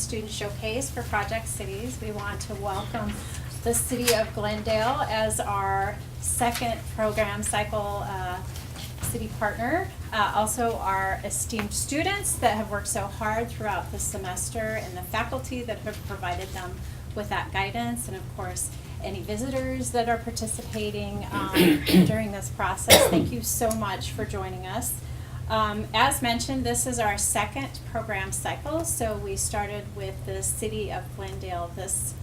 Student Showcase for Project Cities. We want to welcome the City of Glendale as our second program cycle city partner. Also our esteemed students that have worked so hard throughout the semester, and the faculty that have provided them with that guidance, and of course any visitors that are participating during this process. Thank you so much for joining us. As mentioned, this is our second program cycle, so we started with the City of Glendale this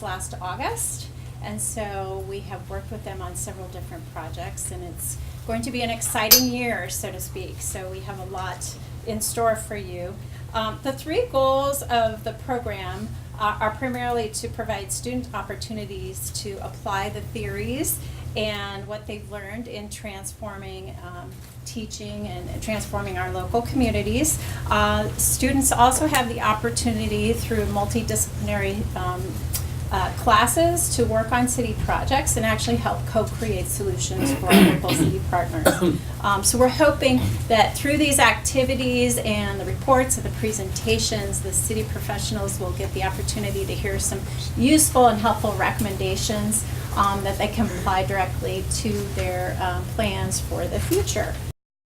last August, and so we have worked with them on several different projects, and it's going to be an exciting year, so to speak, so we have a lot in store for you. The three goals of the program are primarily to provide student opportunities to apply the theories and what they've learned in transforming teaching and transforming our local communities. Students also have the opportunity through multidisciplinary classes to work on city projects and actually help co-create solutions for our local city partners. So we're hoping that through these activities and the reports and the presentations, the city professionals will get the opportunity to hear some useful and helpful recommendations that they can apply directly to their plans for the future.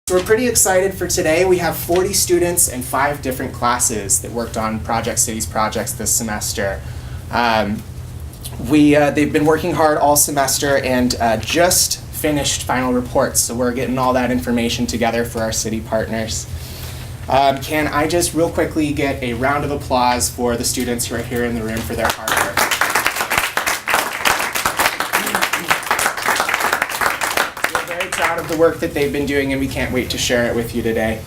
So we're pretty excited for today. We have 40 students and 5 different classes that worked on Project Cities projects this semester. They've been working hard all semester and just finished final reports, so we're getting all that information together for our city partners. Can I just real quickly get a round of applause for the students who are here in the room for their hard work? We're very proud of the work that they've been doing, and we can't wait to share it with you today.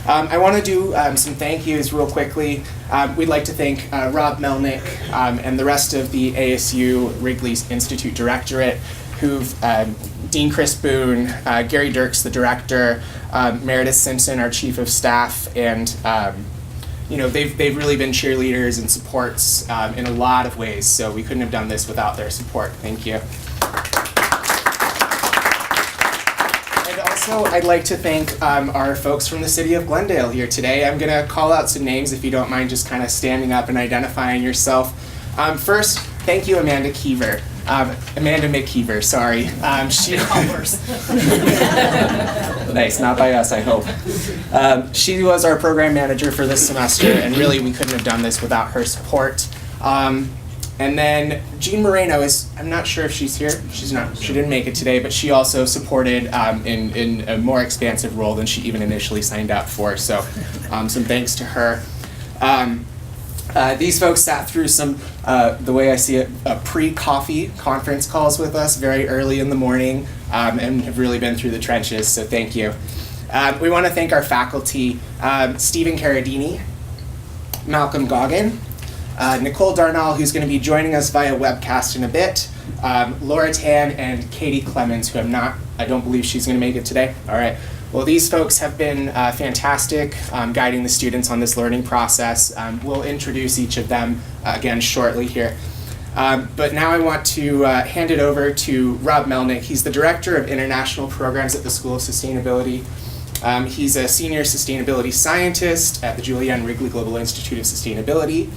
I want to do some thank yous real quickly. We'd like to thank Rob Melnick and the rest of the ASU Wrigley Institute Directorate, Dean Chris Boone, Gary Dirks, the director, Meredith Simpson, our chief of staff, and they've really been cheerleaders and supports in a lot of ways, so we couldn't have done this without their support. Thank you. Also, I'd like to thank our folks from the City of Glendale here today. I'm going to call out some names if you don't mind just kind of standing up and identifying yourself. First, thank you, Amanda Keever. Amanda McKeever, sorry. Nice, not by us, I hope. She was our program manager for this semester, and really we couldn't have done this without her support. And then Jean Moreno I'm not sure if she's here. She's not. She didn't make it today, but she also supported in a more expansive role than she even initially signed up for. So some thanks to her. These folks sat through some, the way I see it, pre-coffee conference calls with us very early in the morning and have really been through the trenches, so thank you. We want to thank our faculty, Stephen Carradini, Malcolm Goggin, Nicole Darnall, who's going to be joining us via webcast in a bit, Laura Tan, and Katie Clemens, who I don't believe she's going to make it today. All right. Well, these folks have been fantastic guiding the students on this learning process. We'll introduce each of them again shortly here. But now I want to hand it over to Rob Melnick. He's the Director of International Programs at the School of Sustainability. He's a Senior Sustainability Scientist at the Julianne Wrigley Global Institute of Sustainability.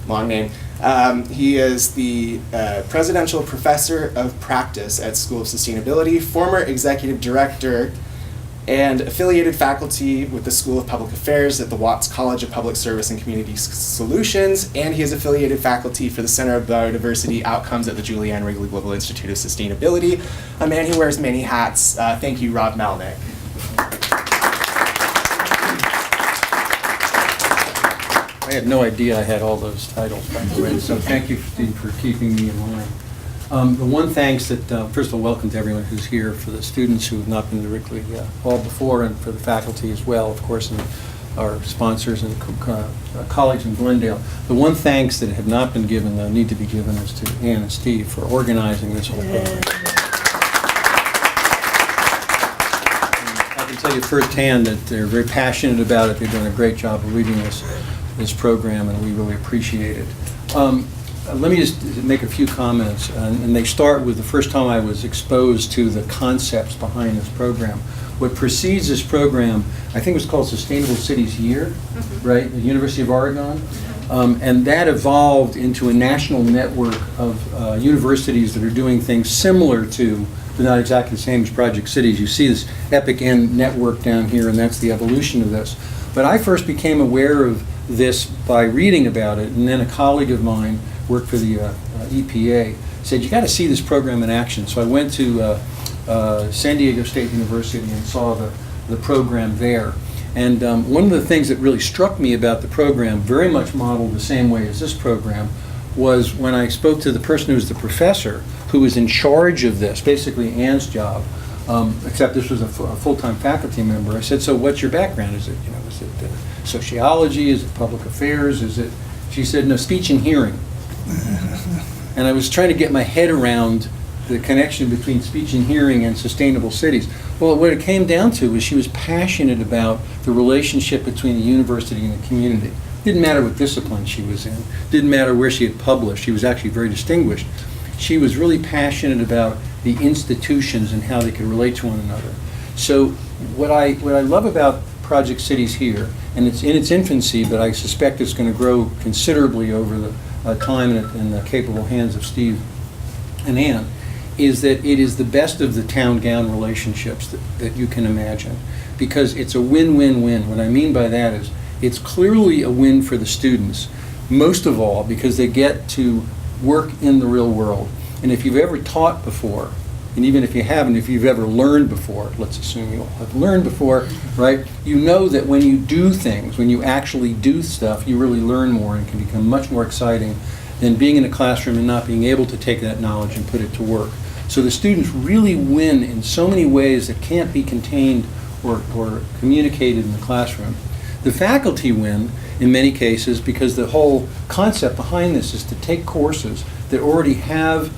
Long name. He is the Presidential Professor of Practice at School of Sustainability, former Executive Director and affiliated faculty with the School of Public Affairs at the Watts College of Public Service and Community Solutions, and he is affiliated faculty for the Center of Biodiversity Outcomes at the Julianne Wrigley Global Institute of Sustainability, a man who wears many hats. Thank you, Rob Melnick. I had no idea I had all those titles back then, so thank you, Steve, for keeping me in line. The one thanks that, first of all, welcome to everyone who's here, for the students who have not been to Wrigley Hall before, and for the faculty as well, of course, and our sponsors and colleagues in Glendale. The one thanks that have not been given, though, need to be given, is to Ann and Steve for organizing this whole program. I can tell you firsthand that they're very passionate about it. They've done a great job of leading this program, and we really appreciate it. Let me just make a few comments, and they start with the first time I was exposed to the concepts behind this program. What precedes this program, I think it was called Sustainable Cities Year, right, at the University of Oregon. And that evolved into a national network of universities that are doing things similar to, but not exactly the same as Project Cities. You see this Epic End network down here, and that's the evolution of this. But I first became aware of this by reading about it, and then a colleague of mine worked for the EPA, said, you got to see this program in action. So I went to San Diego State University and saw the program there. And one of the things that really struck me about the program, very much modeled the same way as this program, was when I spoke to the person who was the professor who was in charge of this, basically Ann's job, except this was a full-time faculty member. I said, so what's your background? Is it sociology? Is it public affairs? Is it? She said, no, speech and hearing. And I was trying to get my head around the connection between speech and hearing and sustainable cities. Well, what it came down to was she was passionate about the relationship between the university and the community. Didn't matter what discipline she was in. Didn't matter where she had published. She was actually very distinguished. She was really passionate about the institutions and how they could relate to one another. So what I love about Project Cities here, and it's in its infancy, but I suspect it's going to grow considerably over the time in the capable hands of Steve and Ann, is that it is the best of the town-gown relationships that you can imagine, because it's a win-win-win. What I mean by that is it's clearly a win for the students, most of all because they get to work in the real world. And if you've ever taught before, and even if you haven't, if you've ever learned before, let's assume you all have learned before, right? You know that when you do things, when you actually do stuff, you really learn more and can become much more exciting than being in a classroom and not being able to take that knowledge and put it to work. So the students really win in so many ways that can't be contained or communicated in the classroom. The faculty win in many cases because the whole concept behind this is to take courses that already have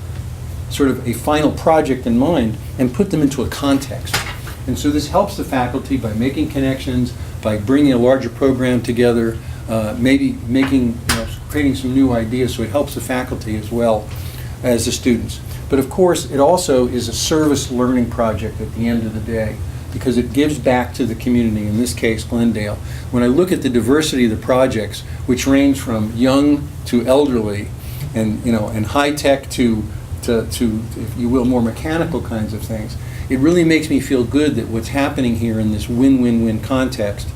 sort of a final project in mind and put them into a context. And so this helps the faculty by making connections, by bringing a larger program together, maybe making, creating some new ideas, so it helps the faculty as well as the students. But of course, it also is a service learning project at the end of the day, because it gives back to the community, in this case, Glendale. When I look at the diversity of the projects, which range from young to elderly, and high-tech to, if you will, more mechanical kinds of things, it really makes me feel good that what's happening here in this win-win-win context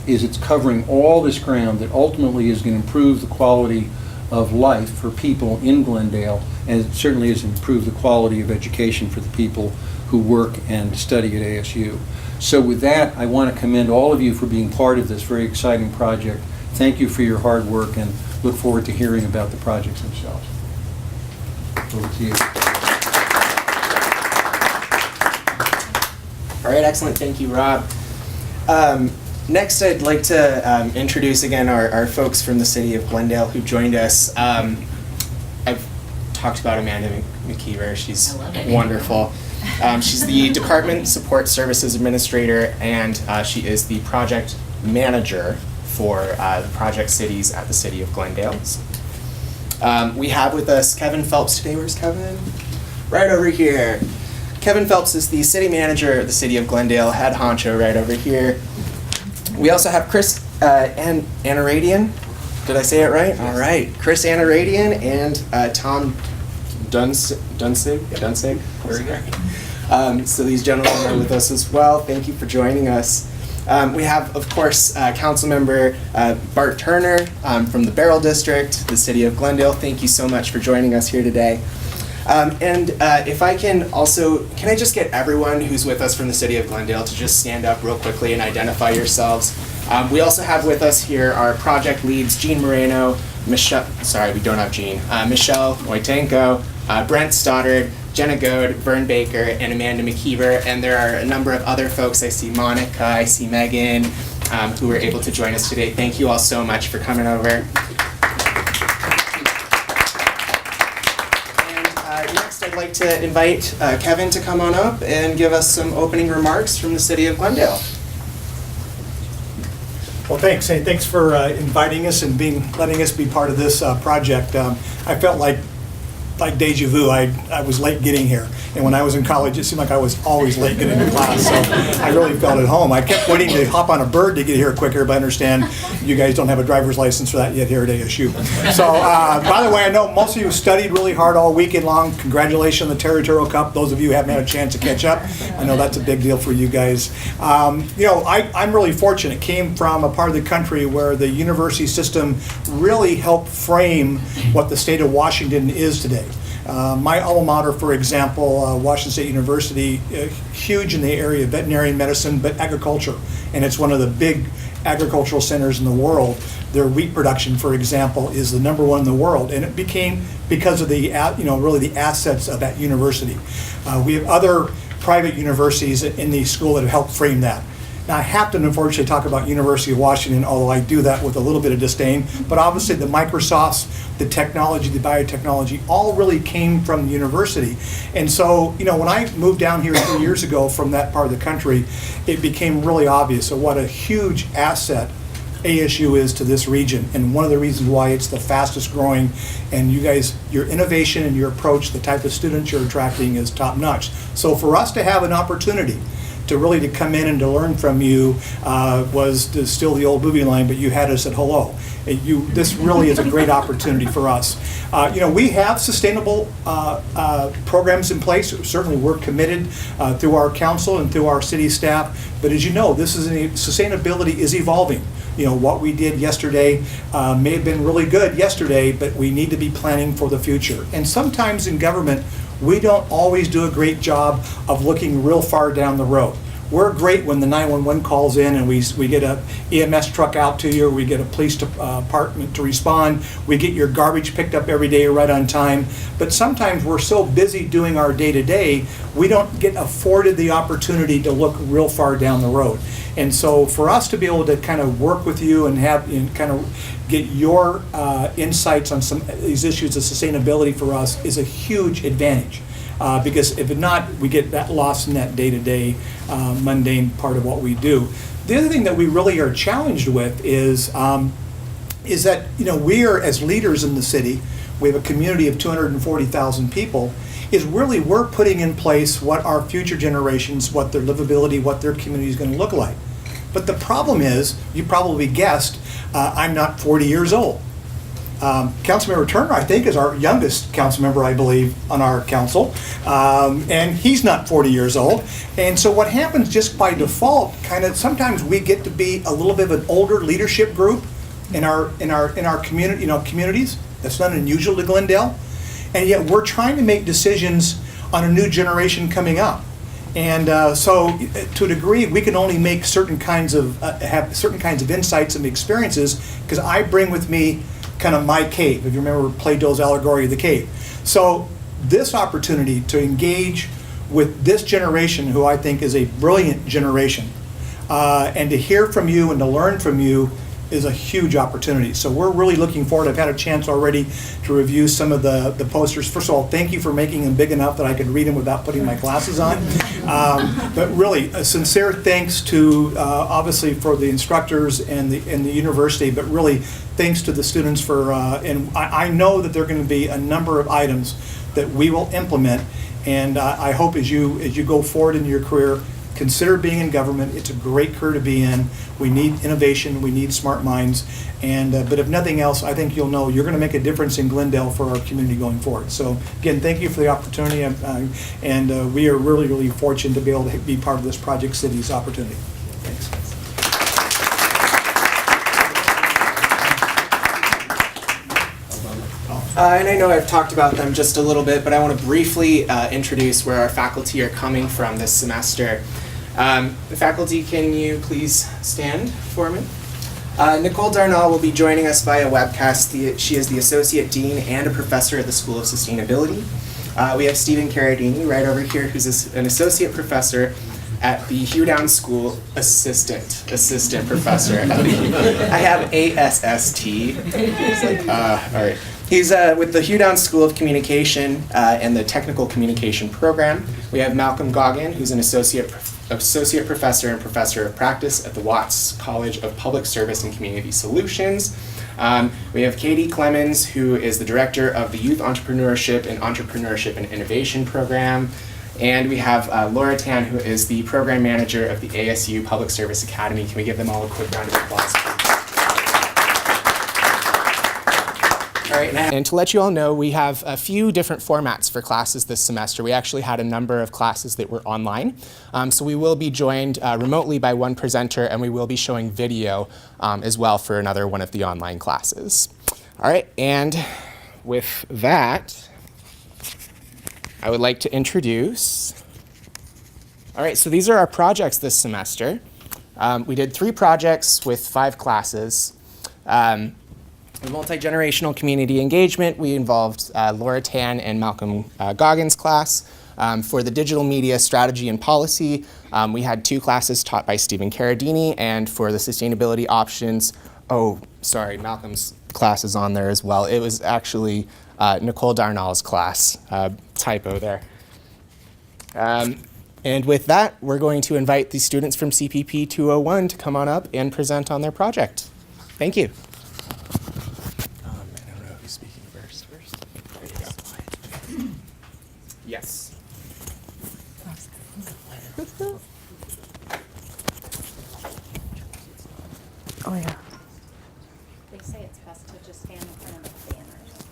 is it's covering all this ground that ultimately is going to improve the quality of life for people in Glendale, and it certainly has improved the quality of education for the people who work and study at ASU. So with that, I want to commend all of you for being part of this very exciting project. Thank you for your hard work, and look forward to hearing about the projects themselves. Over to you. All right, excellent. Thank you, Rob. Next, I'd like to introduce again our folks from the City of Glendale who joined us. I've talked about Amanda McKeever. She's wonderful. She's the Department Support Services Administrator, and she is the project manager for the Project Cities at the City of Glendale. We have with us Kevin Phelps today. Where's Kevin? Right over here. Kevin Phelps is the city manager of the City of Glendale, head honcho right over here. We also have Chris Anaradian. Did I say it right? Yes. All right. Chris Anaradian and Tom Dunsig. Very good. So these gentlemen are with us as well. Thank you for joining us. We have, of course, Councilmember Bart Turner from the Beryl District, the City of Glendale. Thank you so much for joining us here today. And if I can also, can I just get everyone who's with us from the City of Glendale to just stand up real quickly and identify yourselves. We also have with us here our project leads, Jean Moreno, Michelle, sorry, we don't have Jean, Michelle Wojtenko, Brent Stoddard, Jenna Goad, Vern Baker, and Amanda McKeever. And there are a number of other folks. I see Monica, I see Megan, who were able to join us today. Thank you all so much for coming over. Next, I'd like to invite Kevin to come on up and give us some opening remarks from the City of Glendale. Well, thanks. Hey, thanks for inviting us and letting us be part of this project. I felt like like deja vu. I was late getting here, and when I was in college, it seemed like I was always late getting to class, so I really felt at home. I kept waiting to hop on a bird to get here quicker, but I understand you guys don't have a driver's license for that yet here at ASU. So, by the way, I know most of you studied really hard all weekend long. Congratulations on the Territorial Cup. Those of you who haven't had a chance to catch up, I know that's a big deal for you guys. You know, I'm really fortunate. Came from a part of the country where the university system really helped frame what the state of Washington is today. My alma mater, for example, Washington State University, huge in the area of veterinary medicine, but agriculture, and it's one of the big agricultural centers in the world. Their wheat production, for example, is the #1 in the world, and it became because of the really the assets of that university. We have other private universities in the school that have helped frame that. Now, I have to unfortunately talk about University of Washington, although I do that with a little bit of disdain, but obviously the Microsofts, the technology, the biotechnology, all really came from the university. And so, you know, when I moved down here 3 years ago from that part of the country, it became really obvious what a huge asset ASU is to this region, and one of the reasons why it's the fastest growing. And you guys, your innovation and your approach, the type of students you're attracting is top notch. So for us to have an opportunity to really come in and to learn from you was still the old movie line, but you had us at hello. This really is a great opportunity for us. You know, we have sustainable programs in place. Certainly we're committed through our council and through our city staff, but as you know, sustainability is evolving. You know, what we did yesterday may have been really good yesterday, but we need to be planning for the future. And sometimes in government, we don't always do a great job of looking real far down the road. We're great when the 911 calls in and we get a EMS truck out to you, or we get a police department to respond, we get your garbage picked up every day right on time. But sometimes we're so busy doing our day-to-day, we don't get afforded the opportunity to look real far down the road. And so for us to be able to kind of work with you and kind of get your insights on some of these issues of sustainability for us is a huge advantage. Because if not, we get that lost in that day-to-day mundane part of what we do. The other thing that we really are challenged with is that, you know, we are, as leaders in the city, we have a community of 240,000 people, is really we're putting in place what our future generations, what their livability, what their community is going to look like. But the problem is, you probably guessed, I'm not 40 years old. Councilmember Turner, I think, is our youngest council member, I believe, on our council, and he's not 40 years old. And so what happens just by default, kind of sometimes we get to be a little bit of an older leadership group in our community, communities. That's not unusual to Glendale, and yet we're trying to make decisions on a new generation coming up. And so, to a degree, we can only make certain kinds of have certain kinds of insights and experiences because I bring with me kind of my cave, if you remember Plato's allegory of the cave. So this opportunity to engage with this generation, who I think is a brilliant generation, and to hear from you and to learn from you is a huge opportunity. So we're really looking forward. I've had a chance already to review some of the posters. First of all, thank you for making them big enough that I could read them without putting my glasses on. But really, a sincere thanks to, obviously, for the instructors and the university, but really thanks to the students for, and I know that there are going to be a number of items that we will implement, and I hope as you go forward in your career, consider being in government. It's a great career to be in. We need innovation. We need smart minds. And but if nothing else, I think you'll know you're going to make a difference in Glendale for our community going forward. So again, thank you for the opportunity. And we are really, really fortunate to be able to be part of this Project Cities opportunity. Thanks. And I know I've talked about them just a little bit, but I want to briefly introduce where our faculty are coming from this semester. The faculty, can you please stand for me? Nicole Darnall will be joining us via webcast. She is the Associate Dean and a professor at the School of Sustainability. We have Stephen Carradini right over here, who's an associate professor at the Hugh Downs School, assistant professor. I have ASST. It's like, all right. He's with the Hugh Downs School of Communication and the Technical Communication Program. We have Malcolm Goggin, who's an associate Associate Professor and Professor of Practice at the Watts College of Public Service and Community Solutions. We have Katie Clemens, who is the Director of the Youth Entrepreneurship and Innovation Program. And we have Laura Tan, who is the Program Manager of the ASU Public Service Academy. Can we give them all a quick round of applause? All right, and to let you all know, we have a few different formats for classes this semester. We actually had a number of classes that were online. So we will be joined remotely by one presenter, and we will be showing video as well for another one of the online classes. All right, and with that, I would like to introduce. All right, so these are our projects this semester. We did 3 projects with 5 classes. In multi-generational community engagement, we involved Laura Tan and Malcolm Goggins' class. For the digital media strategy and policy, we had 2 classes taught by Stephen Carradini, and for the sustainability options, Malcolm's class is on there as well. It was actually Nicole Darnall's class, typo there. And with that, we're going to invite the students from CPP 201 to come on up and present on their project. Thank you. I don't know who's speaking first. There you go. Yes. Oh, yeah. They say it's best to just stand in front of the banner. So,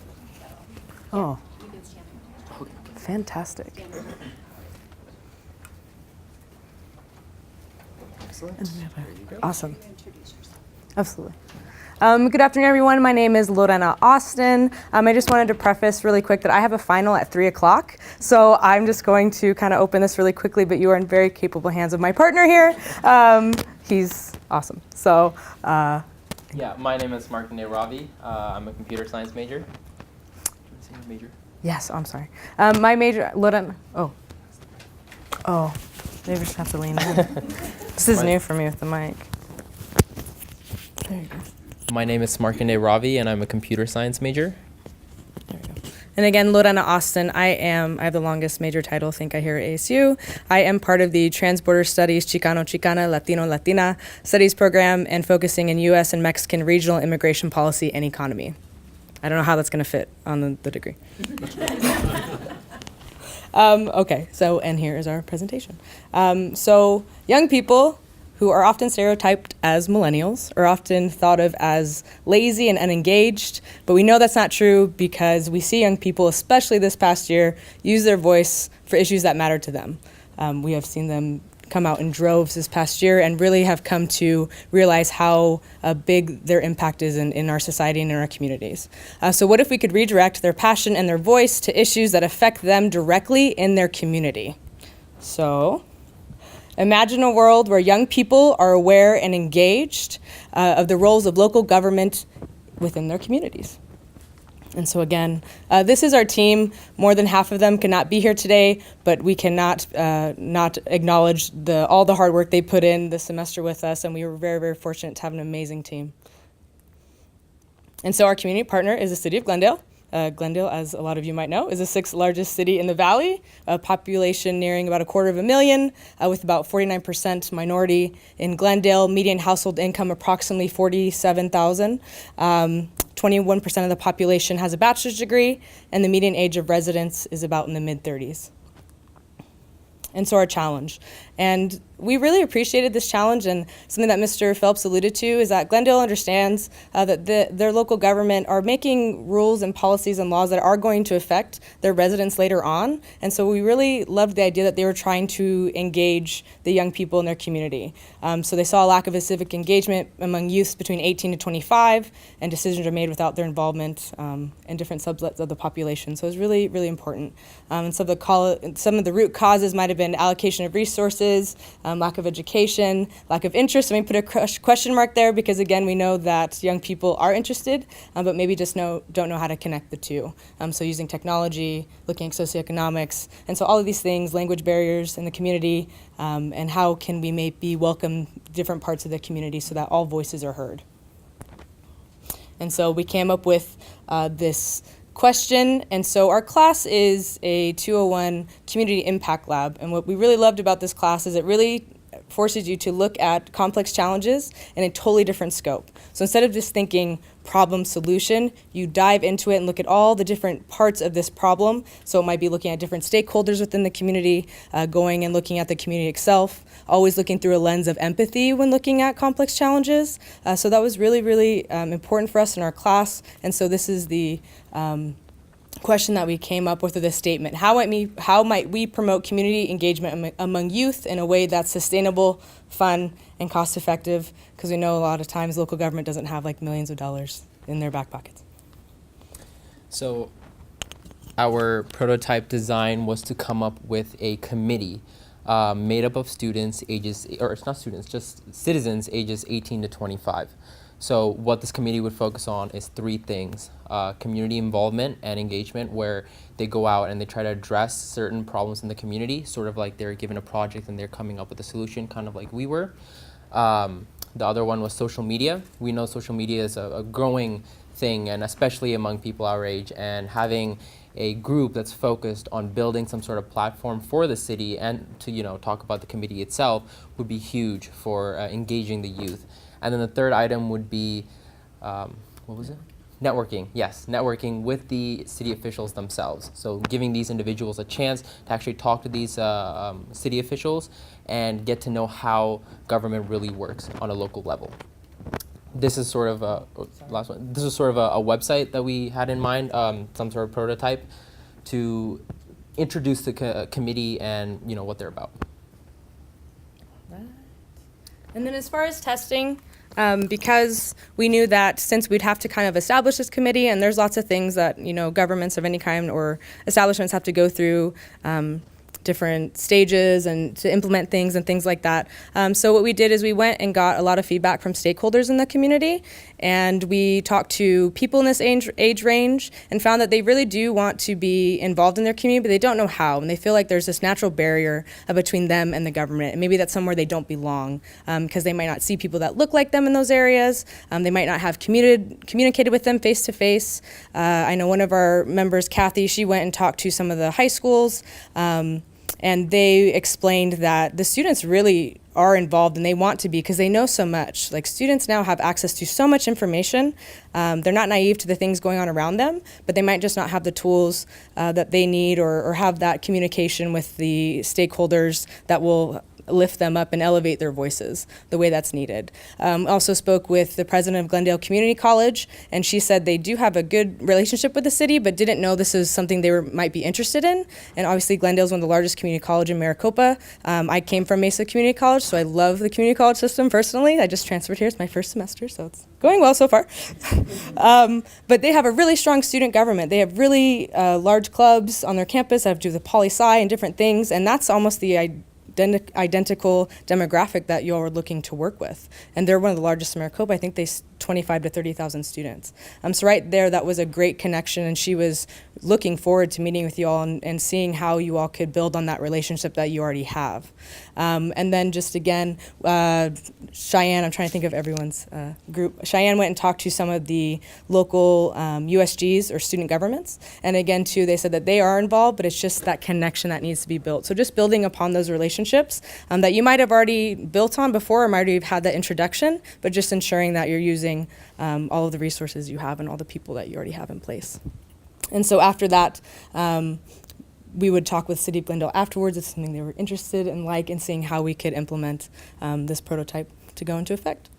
Oh, you can stand fantastic. Excellent. And we have There you go. Awesome. introduce yourself. Absolutely. Good afternoon, everyone. My name is Lorena Austin. I just wanted to preface really quick that I have a final at 3 o'clock. So I'm just going to kind of open this really quickly, but you are in very capable hands of my partner here. He's awesome. So, Yeah, my name is Markande Ravi. I'm a computer science major. Can I say your major? yes, I'm sorry. My major, Lorena, maybe I just have to lean in. This is new for me with the mic. There you go. My name is Markande Ravi, and I'm a computer science major. There we go. And again, Lorena Austin, I have the longest major title, I think I hear at ASU. I am part of the Transborder Studies Chicano-Chicana, Latino-Latina Studies program and focusing in U.S. and Mexican regional immigration policy and economy. I don't know how that's going to fit on the degree. Okay, so, and here is our presentation. So, young people who are often stereotyped as millennials are often thought of as lazy and unengaged, but we know that's not true because we see young people, especially this past year, use their voice for issues that matter to them. We have seen them come out in droves this past year and really have come to realize how big their impact is in our society and in our communities. So what if we could redirect their passion and their voice to issues that affect them directly in their community? So imagine a world where young people are aware and engaged of the roles of local government within their communities. And so again, this is our team. More than half of them cannot be here today, but we cannot not acknowledge all the hard work they put in this semester with us, and we were very, very fortunate to have an amazing team. And so our community partner is the City of Glendale. Glendale, as a lot of you might know, is the 6th largest city in the valley, a population nearing about 250,000, with about 49% minority in Glendale, median household income approximately $47,000. 21% of the population has a bachelor's degree, and the median age of residents is about in the mid-30s. And so our challenge. And we really appreciated this challenge, and something that Mr. Phelps alluded to is that Glendale understands that their local government are making rules and policies and laws that are going to affect their residents later on. And so we really loved the idea that they were trying to engage the young people in their community. So they saw a lack of a civic engagement among youths between 18 to 25, and decisions are made without their involvement in different subsets of the population. So it's really, really important. And so some of the root causes might have been allocation of resources, lack of education, lack of interest. Let me put a question mark there because, again, we know that young people are interested, but maybe just don't know how to connect the two. So using technology, looking at socioeconomics, and so all of these things, language barriers in the community, and how can we maybe welcome different parts of the community so that all voices are heard. And so we came up with this question. And so our class is a 201 Community Impact Lab. And what we really loved about this class is it really forces you to look at complex challenges in a totally different scope. So instead of just thinking problem solution, you dive into it and look at all the different parts of this problem. So it might be looking at different stakeholders within the community, going and looking at the community itself, always looking through a lens of empathy when looking at complex challenges. So that was really, really important for us in our class. And so this is the question that we came up with this statement. How might we promote community engagement among youth in a way that's sustainable, fun, and cost-effective? Because we know a lot of times local government doesn't have like millions of dollars in their back pockets. So our prototype design was to come up with a committee made up of students just citizens ages 18 to 25. So what this committee would focus on is three things: community involvement and engagement, where they go out and they try to address certain problems in the community, sort of like they're given a project and they're coming up with a solution, kind of like we were. The other one was social media. We know social media is a growing thing, and especially among people our age, and having a group that's focused on building some sort of platform for the city and to talk about the committee itself would be huge for engaging the youth. And then the third item would be, what was it? Networking, yes, networking with the city officials themselves. So giving these individuals a chance to actually talk to these city officials and get to know how government really works on a local level. This is sort of This is sort of a website that we had in mind, some sort of prototype to introduce the committee and what they're about. And then as far as testing, because we knew that since we'd have to kind of establish this committee, and there's lots of things that governments of any kind or establishments have to go through, different stages and to implement things and things like that. So what we did is we went and got a lot of feedback from stakeholders in the community, and we talked to people in this age range and found that they really do want to be involved in their community, but they don't know how, and they feel like there's this natural barrier between them and the government, and maybe that's somewhere they don't belong because they might not see people that look like them in those areas. They might not have communicated with them face to face. I know one of our members, Kathy, she went and talked to some of the high schools, and they explained that the students really are involved and they want to be because they know so much. Like, students now have access to so much information. They're not naive to the things going on around them, but they might just not have the tools that they need or have that communication with the stakeholders that will lift them up and elevate their voices the way that's needed. Also spoke with the president of Glendale Community College, and she said they do have a good relationship with the city, but didn't know this is something they might be interested in. And obviously Glendale is one of the largest community college in Maricopa. I came from Mesa Community College, so I love the community college system personally. I just transferred here. It's my first semester, so it's going well so far. But they have a really strong student government. They have really large clubs on their campus that have to do with the poli-sci and different things, and that's almost the identical demographic that you're looking to work with. And they're one of the largest in Maricopa. I think they 25 to 30,000 students. So right there, that was a great connection, and she was looking forward to meeting with you all and seeing how you all could build on that relationship that you already have. And then just again, Cheyenne, I'm trying to think of everyone's group. Cheyenne went and talked to some of the local USGs or student governments. And again, too, they said that they are involved, but it's just that connection that needs to be built. So just building upon those relationships that you might have already built on before or might have had that introduction, but just ensuring that you're using all of the resources you have and all the people that you already have in place. And so after that, we would talk with City of Glendale afterwards. It's something they were interested in, and seeing how we could implement this prototype to go into effect.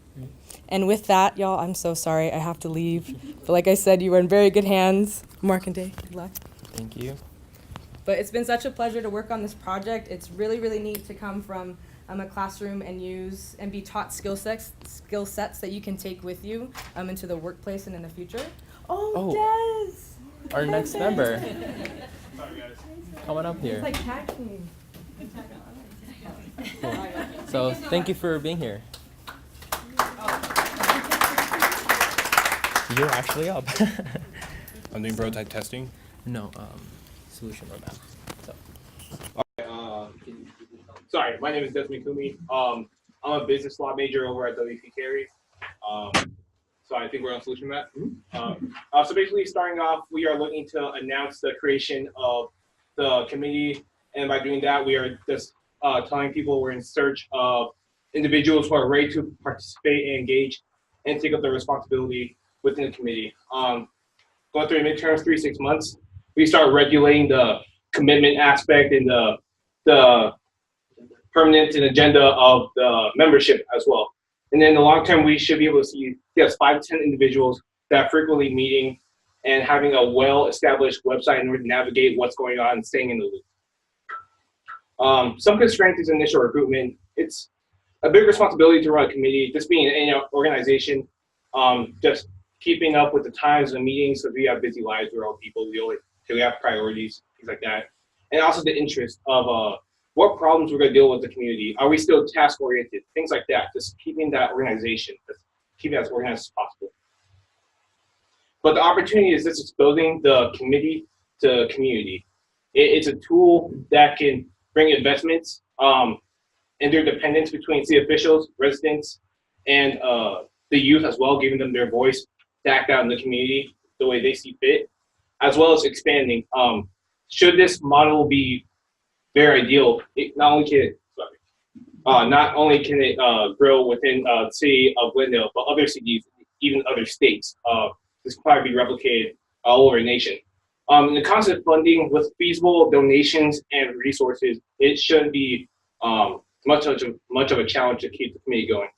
And with that, y'all, I'm so sorry I have to leave. But like I said, you were in very good hands. Mark and Day, good luck. Thank you. But it's been such a pleasure to work on this project. It's really, really neat to come from a classroom and use and be taught skill sets that you can take with you into the workplace and in the future. Oh, Des! Our next member. Coming up here. It's like tag team. Cool. So thank you for being here. You're actually up. I'm doing prototype testing. No, solution roadmap. So. Sorry, my name is Desmond Kumi. I'm a business law major over at WP Carey. So I think we're on solution map. So basically, starting off, we are looking to announce the creation of the committee, and by doing that, we are just telling people we're in search of individuals who are ready to participate and engage and take up their responsibility within the committee. Going through the midterms, 3 to 6 months, we start regulating the commitment aspect and the permanent and agenda of the membership as well. And then in the long term, we should be able to see yes, 5 to 10 individuals that are frequently meeting and having a well-established website in order to navigate what's going on and staying in the loop. Some constraint is initial recruitment. It's a big responsibility to run a committee, just being in any organization, just keeping up with the times and meetings, because we have busy lives, we're all people, we have priorities, things like that. And also the interest of what problems we're going to deal with the community. Are we still task oriented? Things like that. Just keeping that organization, just keeping it as organized as possible. But the opportunity is just exposing the committee to community. It's a tool that can bring investments, interdependence between city officials, residents, and the youth as well, giving them their voice to act out in the community the way they see fit, as well as expanding. Should this model be very ideal, it not only can it grow within the city of Glendale, but other cities, even other states. This can probably be replicated all over the nation. The concept of funding with feasible donations and resources, it shouldn't be much of a challenge to keep the committee going.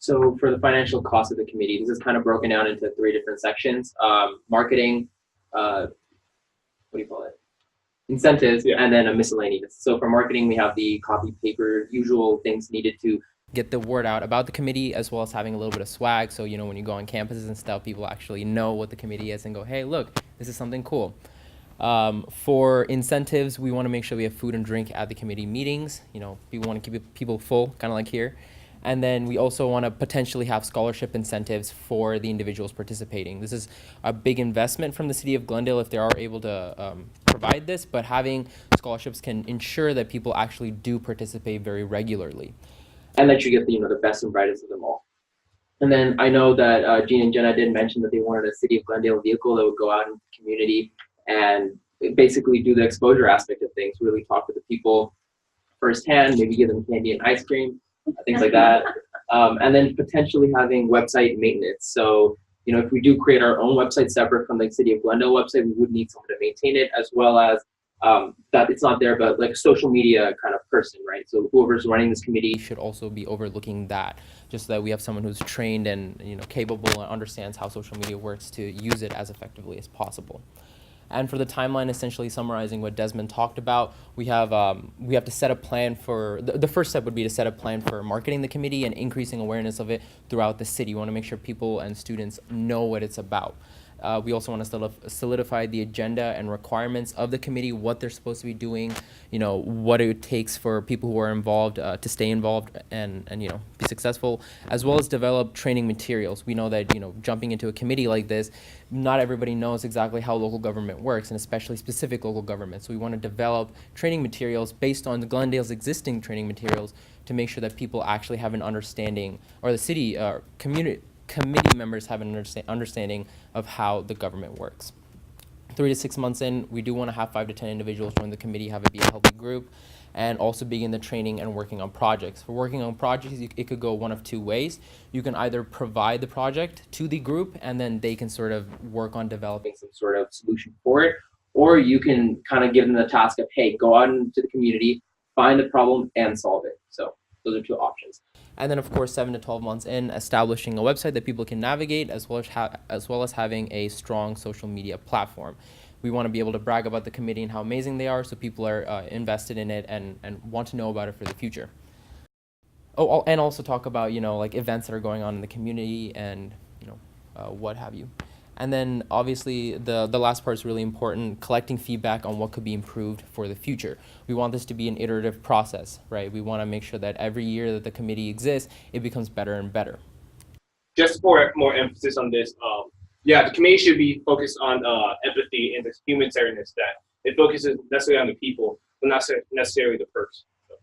So for the financial cost of the committee, this is kind of broken down into 3 different sections: marketing, what do you call it? Incentives, Yeah. and then a miscellaneous. So for marketing, we have the copy, paper, usual things needed to get the word out about the committee, as well as having a little bit of swag. So, when you go on campuses and stuff, people actually know what the committee is and go, hey, look, this is something cool. For incentives, we want to make sure we have food and drink at the committee meetings. We want to keep people full, kind of like here. And then we also want to potentially have scholarship incentives for the individuals participating. This is a big investment from the City of Glendale if they are able to provide this, but having scholarships can ensure that people actually do participate very regularly. And that you get the best and brightest of them all. And then I know that Gene and Jenna did mention that they wanted a City of Glendale vehicle that would go out in the community and basically do the exposure aspect of things, really talk to the people firsthand, maybe give them candy and ice cream, things like that. And then potentially having website maintenance. So, if we do create our own website separate from the City of Glendale website, we would need someone to maintain it, as well as that it's not there, but like a social media kind of person, right? So whoever's running this committee should also be overlooking that, just so that we have someone who's trained and capable and understands how social media works to use it as effectively as possible. And for the timeline, essentially summarizing what Desmond talked about, we have to set a plan for, the first step would be to set a plan for marketing the committee and increasing awareness of it throughout the city. We want to make sure people and students know what it's about. We also want to solidify the agenda and requirements of the committee, what they're supposed to be doing, what it takes for people who are involved to stay involved and be successful, as well as develop training materials. We know that jumping into a committee like this, not everybody knows exactly how local government works, and especially specific local government. So we want to develop training materials based on Glendale's existing training materials to make sure that people actually have an understanding, or the city committee members have an understanding of how the government works. 3 to 6 months in, we do want to have 5 to 10 individuals join the committee, have it be a healthy group, and also begin the training and working on projects. For working on projects, it could go one of 2 ways. You can either provide the project to the group, and then they can sort of work on developing some sort of solution for it, or you can kind of give them the task of, hey, go out into the community, find the problem, and solve it. So those are 2 options. And then, of course, 7 to 12 months in, establishing a website that people can navigate, as well as having a strong social media platform. We want to be able to brag about the committee and how amazing they are, so people are invested in it and want to know about it for the future. Oh, and also talk about like events that are going on in the community and what have you. And then obviously the last part is really important, collecting feedback on what could be improved for the future. We want this to be an iterative process, right? We want to make sure that every year that the committee exists, it becomes better and better. Just for more emphasis on this, the committee should be focused on empathy and the human-centeredness, that it focuses necessarily on the people, but not necessarily the person. So,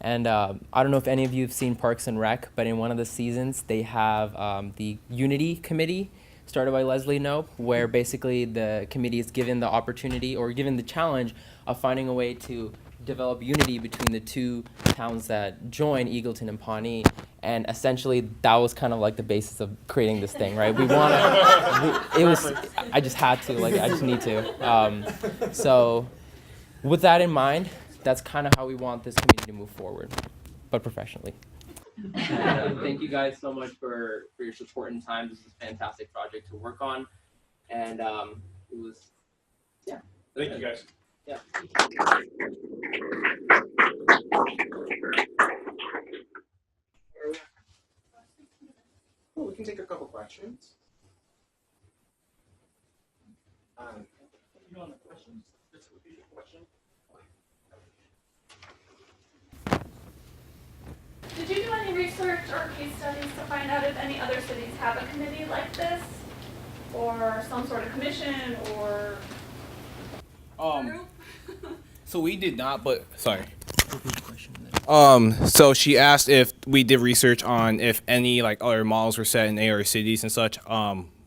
And I don't know if any of you have seen Parks and Rec, but in one of the seasons, they have the Unity Committee started by Leslie Knope, where basically the committee is given the opportunity or given the challenge of finding a way to develop unity between the two towns that join, Eagleton and Pawnee. And essentially, that was kind of like the basis of creating this thing, right? We want to, it was, I just had to, like, I just need to. So with that in mind, that's kind of how we want this committee to move forward, but professionally. Thank you guys so much for your support and time. This is a fantastic project to work on. And it was, yeah. Thank you guys. Yeah. Oh, we can take a couple questions. You want the questions? Just repeat the question. Did you do any research or case studies to find out if any other cities have a committee like this? Or some sort of commission or group? So we did not, but sorry. So she asked if we did research on if any like other models were set in AR cities and such.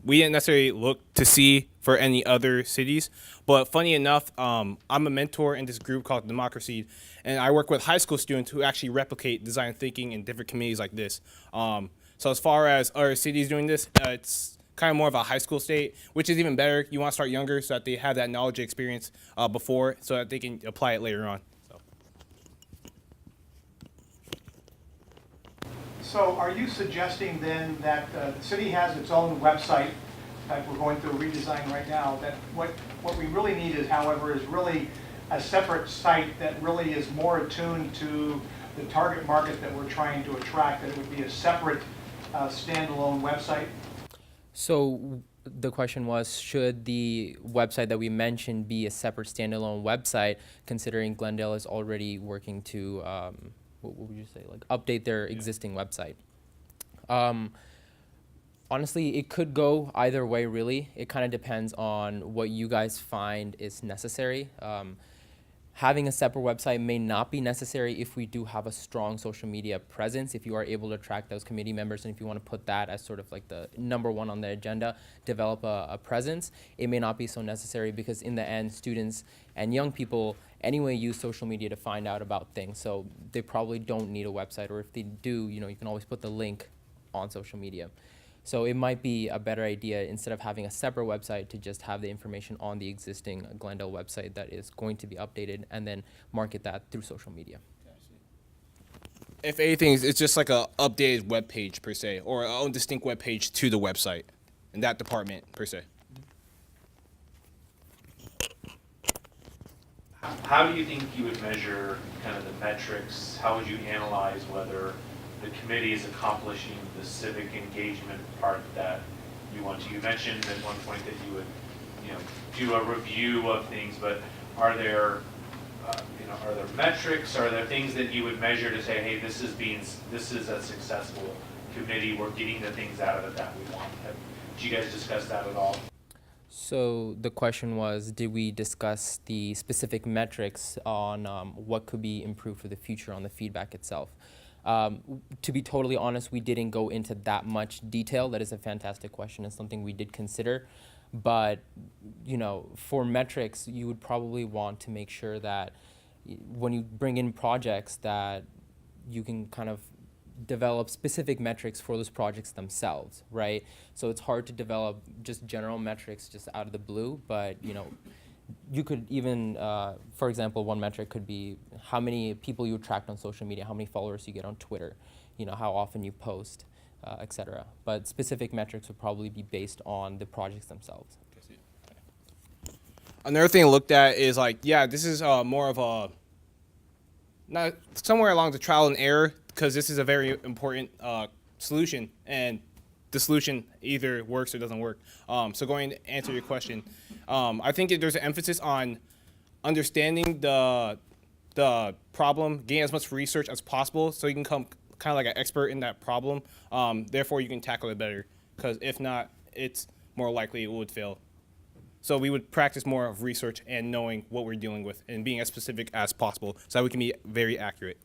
We didn't necessarily look to see for any other cities, but funny enough, I'm a mentor in this group called Democracy, and I work with high school students who actually replicate design thinking in different communities like this. So as far as other cities doing this, it's kind of more of a high school state, which is even better. You want to start younger so that they have that knowledge and experience before, so that they can apply it later on. So are you suggesting then that the city has its own website, like we're going through a redesign right now, that what we really need is, however, is really a separate site that really is more attuned to the target market that we're trying to attract, that it would be a separate standalone website? So the question was, should the website that we mentioned be a separate standalone website, considering Glendale is already working to, what would you say, like update their existing website? Honestly, it could go either way, really. It kind of depends on what you guys find is necessary. Having a separate website may not be necessary if we do have a strong social media presence, if you are able to track those committee members, and if you want to put that as sort of like the number one on the agenda, develop a presence. It may not be so necessary because in the end, students and young people anyway use social media to find out about things, so they probably don't need a website, or if they do, you know, you can always put the link on social media. So it might be a better idea, instead of having a separate website, to just have the information on the existing Glendale website that is going to be updated, and then market that through social media. If anything, it's just like a updated web page per se, or a own distinct web page to the website in that department per se. How do you think you would measure kind of the metrics? How would you analyze whether the committee is accomplishing the civic engagement part that you want to? You mentioned at one point that you would, do a review of things, but are there, are there metrics? Are there things that you would measure to say, hey, this is a successful committee. We're getting the things out of it that we want. Did you guys discuss that at all? So the question was, did we discuss the specific metrics on what could be improved for the future on the feedback itself? To be totally honest, we didn't go into that much detail. That is a fantastic question and something we did consider. But, for metrics, you would probably want to make sure that when you bring in projects that you can kind of develop specific metrics for those projects themselves, right? So it's hard to develop just general metrics just out of the blue, but, you could even, for example, one metric could be how many people you attract on social media, how many followers you get on Twitter, how often you post, etc. But specific metrics would probably be based on the projects themselves. Another thing looked at is this is more of a, not somewhere along the trial and error, because this is a very important solution, and the solution either works or doesn't work. So going to answer your question, I think there's an emphasis on understanding the problem, getting as much research as possible, so you can come kind of like an expert in that problem. Therefore, you can tackle it better, because if not, it's more likely it would fail. So we would practice more of research and knowing what we're dealing with and being as specific as possible, so that we can be very accurate.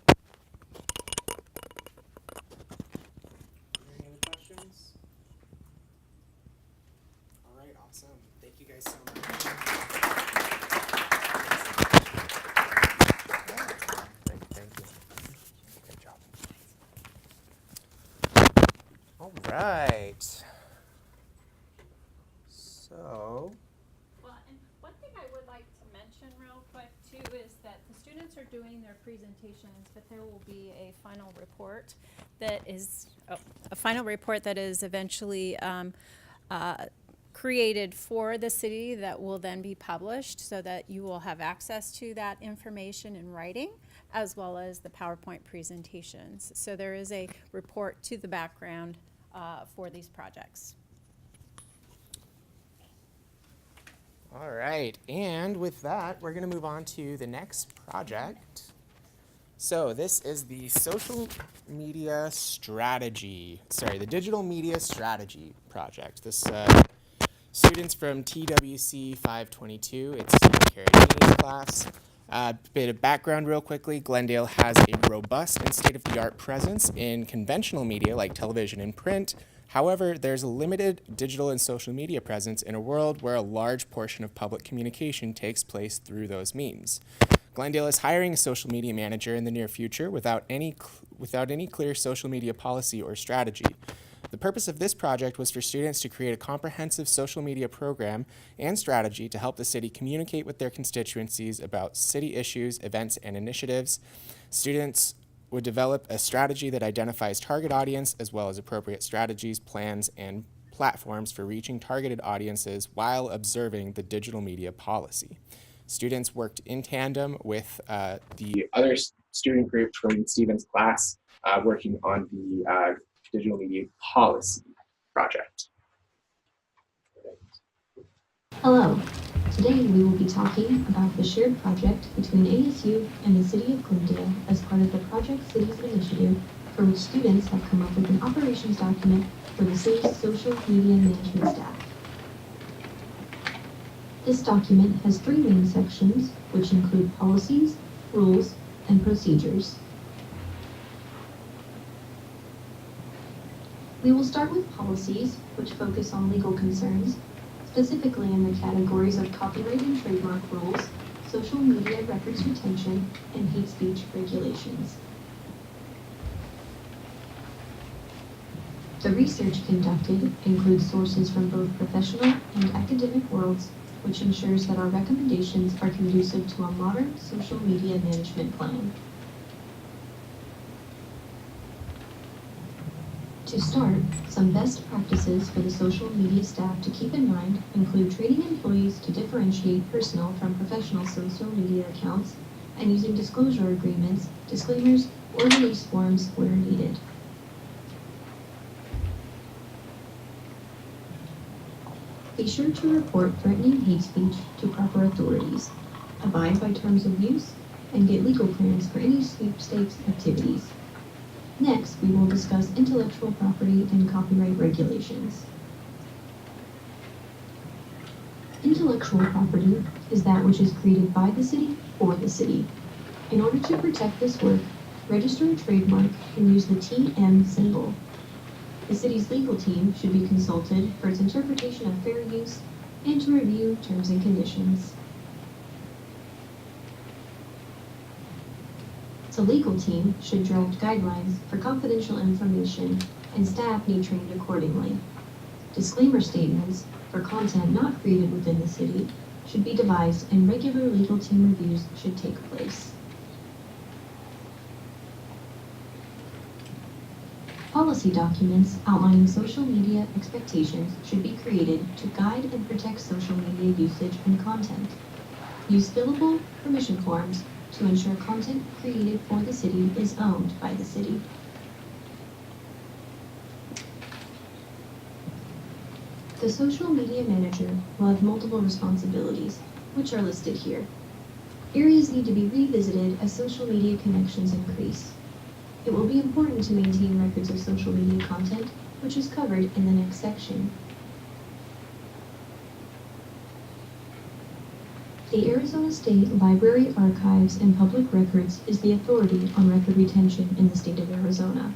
right. So, Well, and one thing I would like to mention real quick too is that the students are doing their presentations, but there will be a final report that is eventually created for the city that will then be published so that you will have access to that information in writing as well as the PowerPoint presentations. So there is a report to the background for these projects. all right, and with that, we're going to move on to the next project. So this is the the digital media strategy project. This students from TWC 522, it's Carradini's class. Bit of background real quickly, Glendale has a robust and state-of-the-art presence in conventional media like television and print. However, there's a limited digital and social media presence in a world where a large portion of public communication takes place through those means. Glendale is hiring a social media manager in the near future without any clear social media policy or strategy. The purpose of this project was for students to create a comprehensive social media program and strategy to help the city communicate with their constituencies about city issues, events, and initiatives. Students would develop a strategy that identifies target audience as well as appropriate strategies, plans, and platforms for reaching targeted audiences while observing the digital media policy. Students worked in tandem with the other student group from Stephen's class working on the digital media policy project. Hello. Today we will be talking about the shared project between ASU and the City of Glendale as part of the Project Cities initiative, for which students have come up with an operations document for the city's social media management staff. This document has 3 main sections, which include policies, rules, and procedures. We will start with policies, which focus on legal concerns, specifically in the categories of copyright and trademark rules, social media records retention, and hate speech regulations. The research conducted includes sources from both professional and academic worlds, which ensures that our recommendations are conducive to a modern social media management plan. To start, some best practices for the social media staff to keep in mind include training employees to differentiate personal from professional social media accounts and using disclosure agreements, disclaimers, or release forms where needed. Be sure to report threatening hate speech to proper authorities, abide by terms of use, and get legal clearance for any sweepstakes activities. Next, we will discuss intellectual property and copyright regulations. Intellectual property is that which is created by the city for the city. In order to protect this work, register a trademark and use the TM symbol. The city's legal team should be consulted for its interpretation of fair use and to review terms and conditions. The legal team should draft guidelines for confidential information, and staff need trained accordingly. Disclaimer statements for content not created within the city should be devised, and regular legal team reviews should take place. Policy documents outlining social media expectations should be created to guide and protect social media usage and content. Use fillable permission forms to ensure content created for the city is owned by the city. The social media manager will have multiple responsibilities, which are listed here. Areas need to be revisited as social media connections increase. It will be important to maintain records of social media content, which is covered in the next section. The Arizona State Library Archives and Public Records is the authority on record retention in the state of Arizona.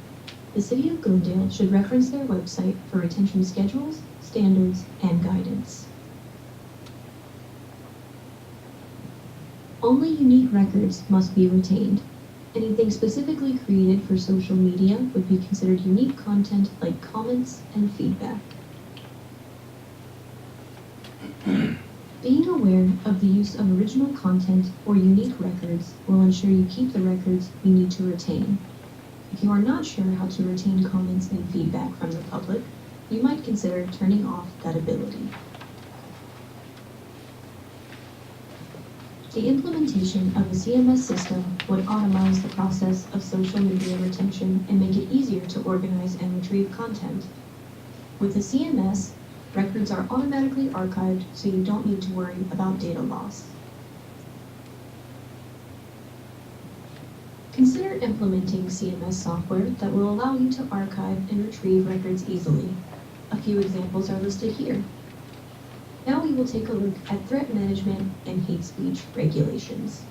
The City of Glendale should reference their website for retention schedules, standards, and guidance. Only unique records must be retained. Anything specifically created for social media would be considered unique content like comments and feedback. Being aware of the use of original content or unique records will ensure you keep the records you need to retain. If you are not sure how to retain comments and feedback from the public, you might consider turning off that ability. The implementation of a CMS system would automize the process of social media retention and make it easier to organize and retrieve content. With a CMS, records are automatically archived, so you don't need to worry about data loss. Consider implementing CMS software that will allow you to archive and retrieve records easily. A few examples are listed here. Now we will take a look at threat management and hate speech regulations.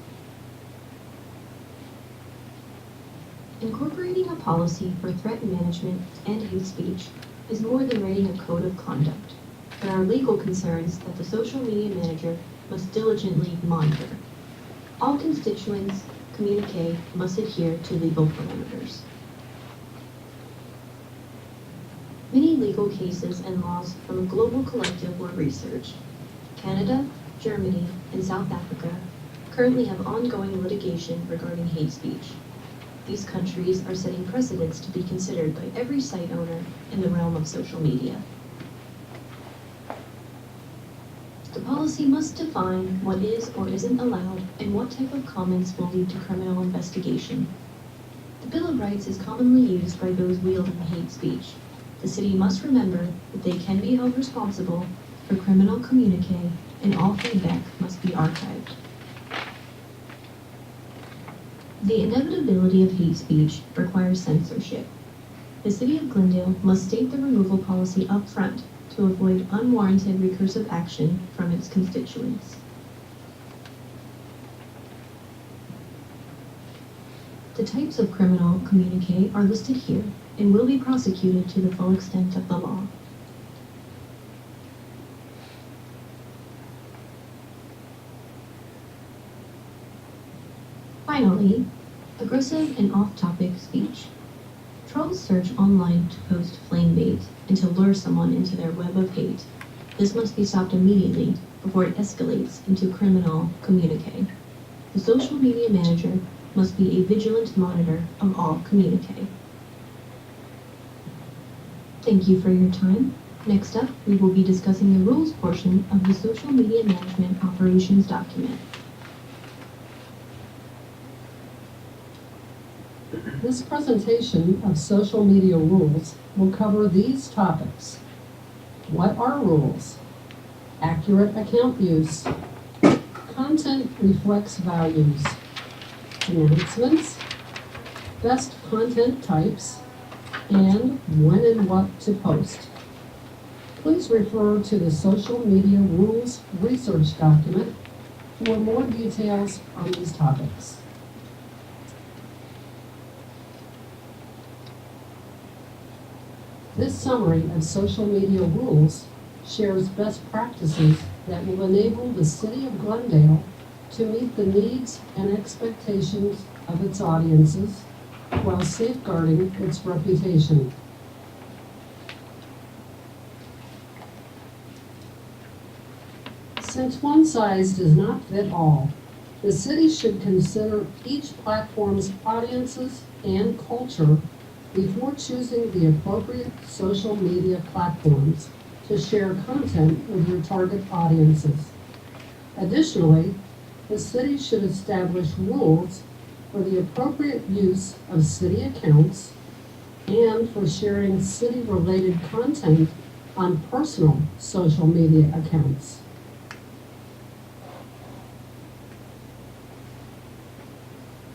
Incorporating a policy for threat management and hate speech is more than writing a code of conduct. There are legal concerns that the social media manager must diligently monitor. All constituents communique must adhere to legal parameters. Many legal cases and laws from a global collective were researched. Canada, Germany, and South Africa currently have ongoing litigation regarding hate speech. These countries are setting precedents to be considered by every site owner in the realm of social media. The policy must define what is or isn't allowed and what type of comments will lead to criminal investigation. The Bill of Rights is commonly used by those wielding hate speech. The city must remember that they can be held responsible for criminal communique and all feedback must be archived. The inevitability of hate speech requires censorship. The City of Glendale must state the removal policy up front to avoid unwarranted recursive action from its constituents. The types of criminal communique are listed here and will be prosecuted to the full extent of the law. Finally, aggressive and off-topic speech. Trolls search online to post flame bait and to lure someone into their web of hate. This must be stopped immediately before it escalates into criminal communique. The social media manager must be a vigilant monitor of all communique. Thank you for your time. Next up, we will be discussing the rules portion of the social media management operations document. This presentation of social media rules will cover these topics. What are rules? Accurate account use. Content reflects values. Announcements. Best content types. And when and what to post. Please refer to the social media rules research document for more details on these topics. This summary of social media rules shares best practices that will enable the City of Glendale to meet the needs and expectations of its audiences while safeguarding its reputation. Since one size does not fit all, the city should consider each platform's audiences and culture before choosing the appropriate social media platforms to share content with your target audiences. Additionally, the city should establish rules for the appropriate use of city accounts and for sharing city-related content on personal social media accounts.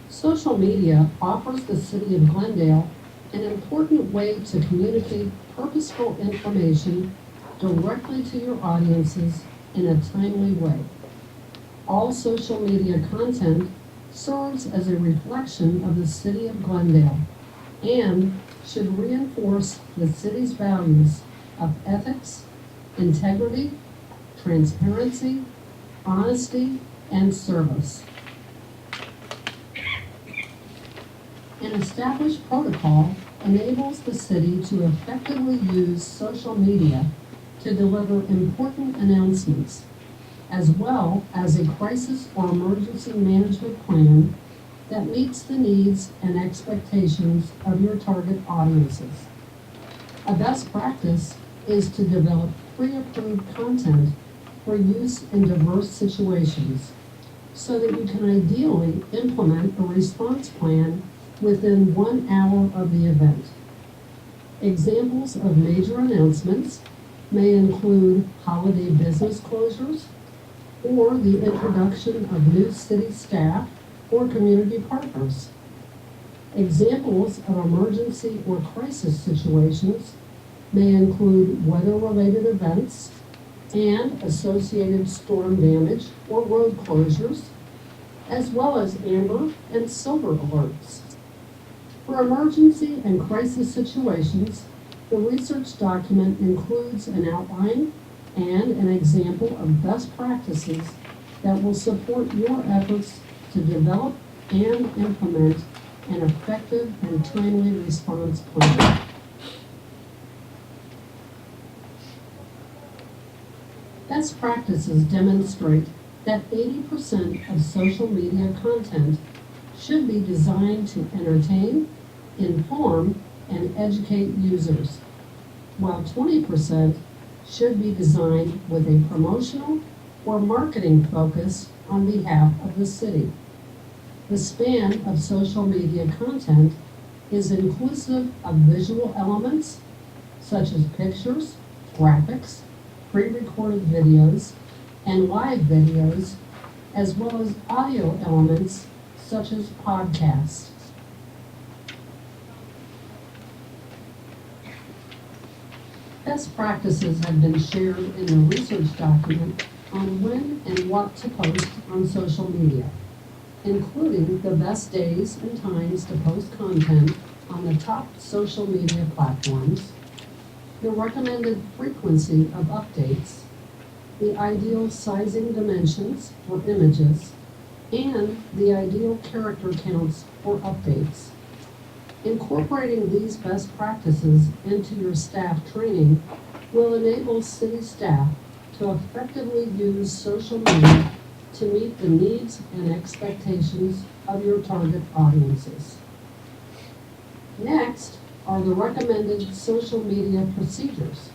Social media offers the City of Glendale an important way to communicate purposeful information directly to your audiences in a timely way. All social media content serves as a reflection of the City of Glendale and should reinforce the city's values of ethics, integrity, transparency, honesty, and service. An established protocol enables the city to effectively use social media to deliver important announcements, as well as a crisis or emergency management plan that meets the needs and expectations of your target audiences. A best practice is to develop pre-approved content for use in diverse situations so that you can ideally implement a response plan within 1 hour of the event. Examples of major announcements may include holiday business closures or the introduction of new city staff or community partners. Examples of emergency or crisis situations may include weather-related events and associated storm damage or road closures, as well as amber and silver alerts. For emergency and crisis situations, the research document includes an outline and an example of best practices that will support your efforts to develop and implement an effective and timely response plan. Best practices demonstrate that 80% of social media content should be designed to entertain, inform, and educate users, while 20% should be designed with a promotional or marketing focus on behalf of the city. The span of social media content is inclusive of visual elements such as pictures, graphics, pre-recorded videos, and live videos, as well as audio elements such as podcasts. Best practices have been shared in the research document on when and what to post on social media, including the best days and times to post content on the top social media platforms, the recommended frequency of updates, the ideal sizing dimensions for images, and the ideal character counts for updates. Incorporating these best practices into your staff training will enable city staff to effectively use social media to meet the needs and expectations of your target audiences. Next are the recommended social media procedures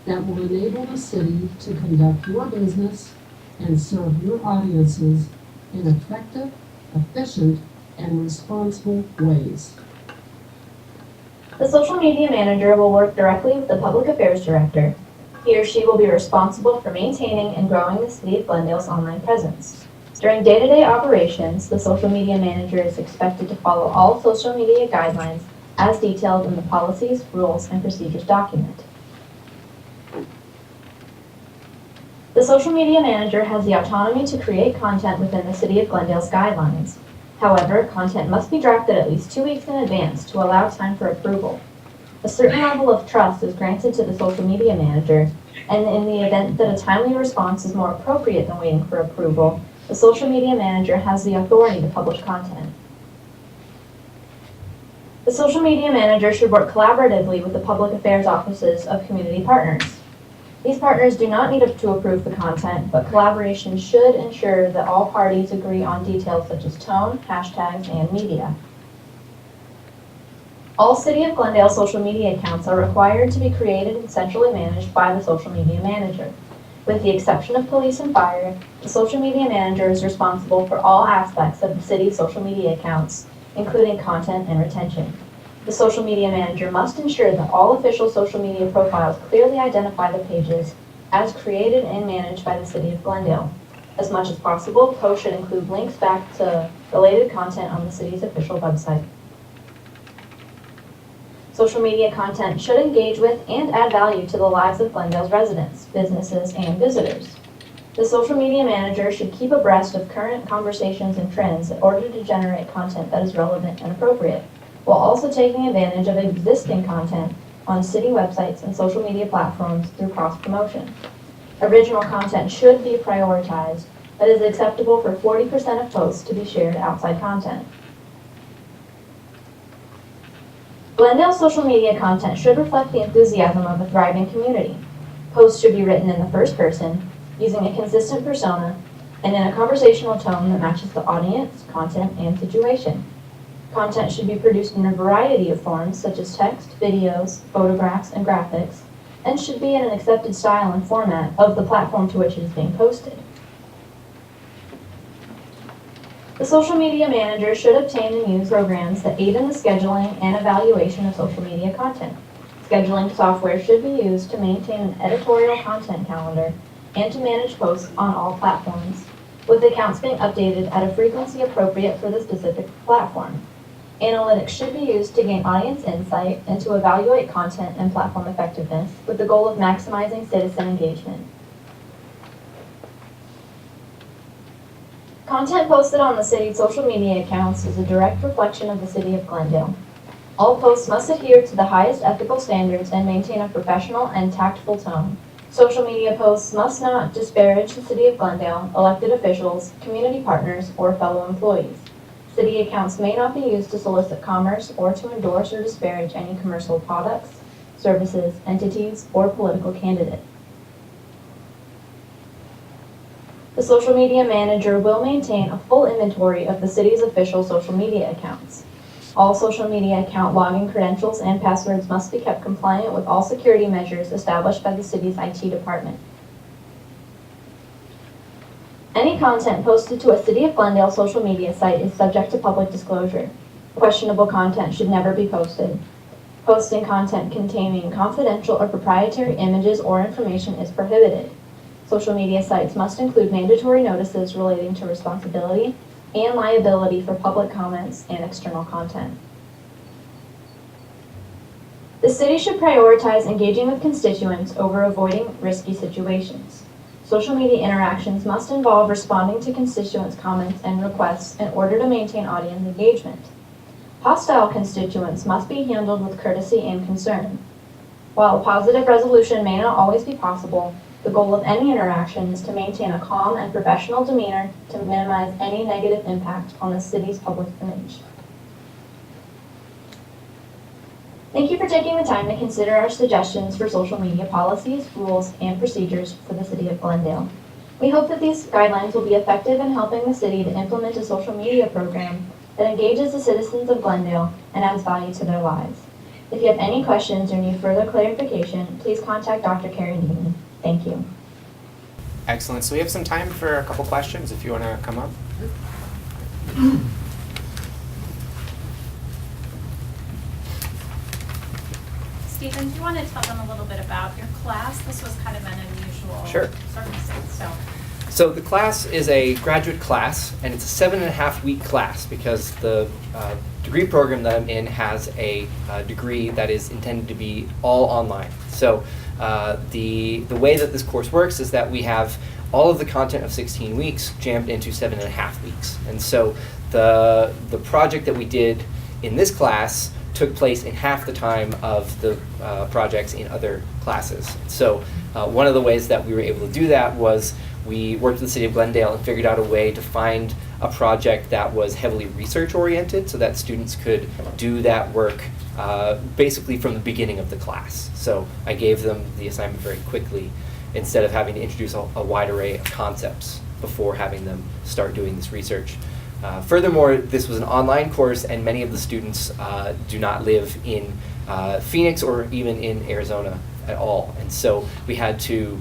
that will enable the city to conduct your business and serve your audiences in effective, efficient, and responsible ways. The social media manager will work directly with the public affairs director. He or she will be responsible for maintaining and growing the City of Glendale's online presence. During day-to-day operations, the social media manager is expected to follow all social media guidelines as detailed in the policies, rules, and procedures document. The social media manager has the autonomy to create content within the City of Glendale's guidelines. However, content must be drafted at least 2 weeks in advance to allow time for approval. A certain level of trust is granted to the social media manager, and in the event that a timely response is more appropriate than waiting for approval, the social media manager has the authority to publish content. The social media manager should work collaboratively with the public affairs offices of community partners. These partners do not need to approve the content, but collaboration should ensure that all parties agree on details such as tone, hashtags, and media. All City of Glendale social media accounts are required to be created and centrally managed by the social media manager. With the exception of police and fire, the social media manager is responsible for all aspects of the city's social media accounts, including content and retention. The social media manager must ensure that all official social media profiles clearly identify the pages as created and managed by the City of Glendale. As much as possible, posts should include links back to related content on the city's official website. Social media content should engage with and add value to the lives of Glendale's residents, businesses, and visitors. The social media manager should keep abreast of current conversations and trends in order to generate content that is relevant and appropriate, while also taking advantage of existing content on city websites and social media platforms through cross-promotion. Original content should be prioritized, but it is acceptable for 40% of posts to be shared outside content. Glendale social media content should reflect the enthusiasm of a thriving community. Posts should be written in the first person, using a consistent persona, and in a conversational tone that matches the audience, content, and situation. Content should be produced in a variety of forms, such as text, videos, photographs, and graphics, and should be in an accepted style and format of the platform to which it is being posted. The social media manager should obtain and use programs that aid in the scheduling and evaluation of social media content. Scheduling software should be used to maintain an editorial content calendar and to manage posts on all platforms, with accounts being updated at a frequency appropriate for the specific platform. Analytics should be used to gain audience insight and to evaluate content and platform effectiveness with the goal of maximizing citizen engagement. Content posted on the city's social media accounts is a direct reflection of the City of Glendale. All posts must adhere to the highest ethical standards and maintain a professional and tactful tone. Social media posts must not disparage the City of Glendale, elected officials, community partners, or fellow employees. City accounts may not be used to solicit commerce or to endorse or disparage any commercial products, services, entities, or political candidate. The social media manager will maintain a full inventory of the city's official social media accounts. All social media account login credentials and passwords must be kept compliant with all security measures established by the city's IT department. Any content posted to a City of Glendale social media site is subject to public disclosure. Questionable content should never be posted. Posting content containing confidential or proprietary images or information is prohibited. Social media sites must include mandatory notices relating to responsibility and liability for public comments and external content. The city should prioritize engaging with constituents over avoiding risky situations. Social media interactions must involve responding to constituents' comments and requests in order to maintain audience engagement. Hostile constituents must be handled with courtesy and concern. While a positive resolution may not always be possible, the goal of any interaction is to maintain a calm and professional demeanor to minimize any negative impact on the city's public image. Thank you for taking the time to consider our suggestions for social media policies, rules, and procedures for the City of Glendale. We hope that these guidelines will be effective in helping the city to implement a social media program that engages the citizens of Glendale and adds value to their lives. If you have any questions or need further clarification, please contact Dr. Karen Dean. Thank you. Excellent. So we have some time for a couple questions if you want to come up. Stephen, do you want to tell them a little bit about your class? This was kind of an unusual Sure. circumstance. So the class is a graduate class, and it's a 7.5-week class because the degree program that I'm in has a degree that is intended to be all online. So the way that this course works is that we have all of the content of 16 weeks jammed into 7.5 weeks. And so the project that we did in this class took place in half the time of the projects in other classes. So one of the ways that we were able to do that was we worked with the City of Glendale and figured out a way to find a project that was heavily research oriented so that students could do that work basically from the beginning of the class. So I gave them the assignment very quickly instead of having to introduce a wide array of concepts before having them start doing this research. Furthermore, this was an online course and many of the students do not live in Phoenix or even in Arizona at all. And so we had to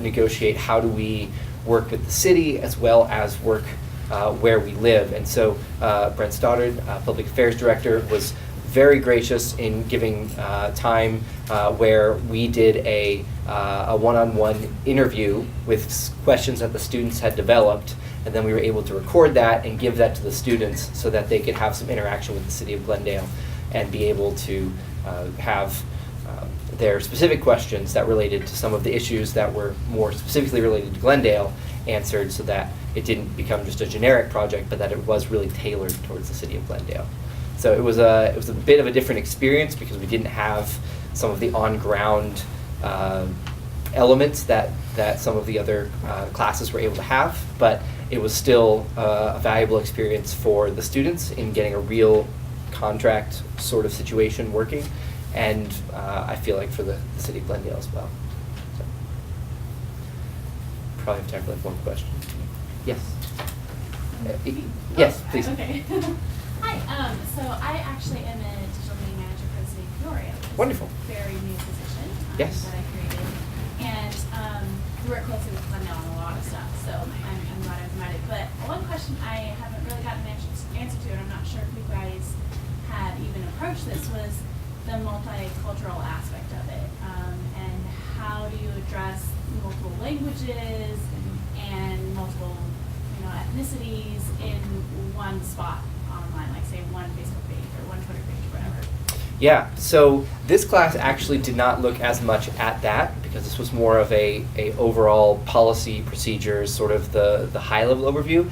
negotiate how do we work with the city as well as work where we live. And so Brent Stoddard, Public Affairs Director, was very gracious in giving time where we did a one-on-one interview with questions that the students had developed, and then we were able to record that and give that to the students so that they could have some interaction with the City of Glendale and be able to have their specific questions that related to some of the issues that were more specifically related to Glendale answered so that it didn't become just a generic project, but that it was really tailored towards the City of Glendale. So it was a bit of a different experience because we didn't have some of the on-ground elements that some of the other classes were able to have, but it was still a valuable experience for the students in getting a real contract sort of situation working, and I feel like for the City of Glendale as well. So, probably have time for like one question. Yes. Yes, please. Okay. Hi. So I actually am a digital media manager for the City of Peoria. Wonderful. Very new position Yes. that I created, and we work closely with Glendale on a lot of stuff. So I'm glad I was invited. But one question I haven't really gotten an answer to, and I'm not sure if you guys had even approached this, was the multicultural aspect of it, and how do you address multiple languages and multiple ethnicities in one spot online, like say one Facebook page or one Twitter page or whatever. Yeah, so this class actually did not look as much at that because this was more of a overall policy procedures, sort of the high level overview.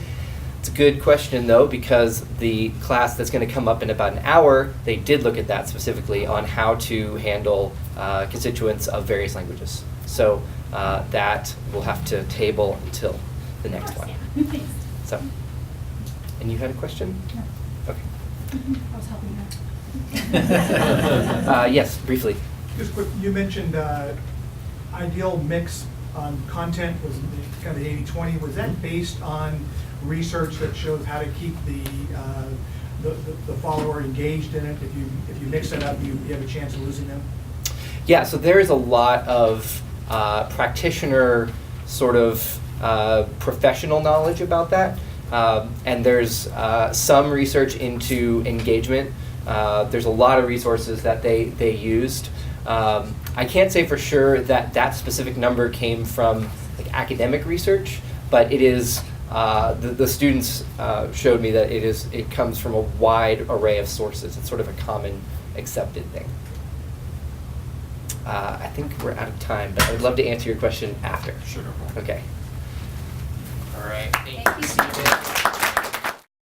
It's a good question though, because the class that's going to come up in about an hour, they did look at that specifically on how to handle constituents of various languages. So that we'll have to table until the next one. Thanks. So, and you had a question? No. Okay. I was helping her. Yes, briefly. Just quick, you mentioned ideal mix on content was kind of the 80-20. Was that based on research that shows how to keep the follower engaged in it? If you mix it up, you have a chance of losing them? Yeah, so there is a lot of practitioner sort of professional knowledge about that. And there's some research into engagement. There's a lot of resources that they used. I can't say for sure that that specific number came from like academic research, but it is the students showed me that it comes from a wide array of sources. It's sort of a common accepted thing. I think we're out of time, but I would love to answer your question after. Sure. Okay. All right. Thank you, Stephen.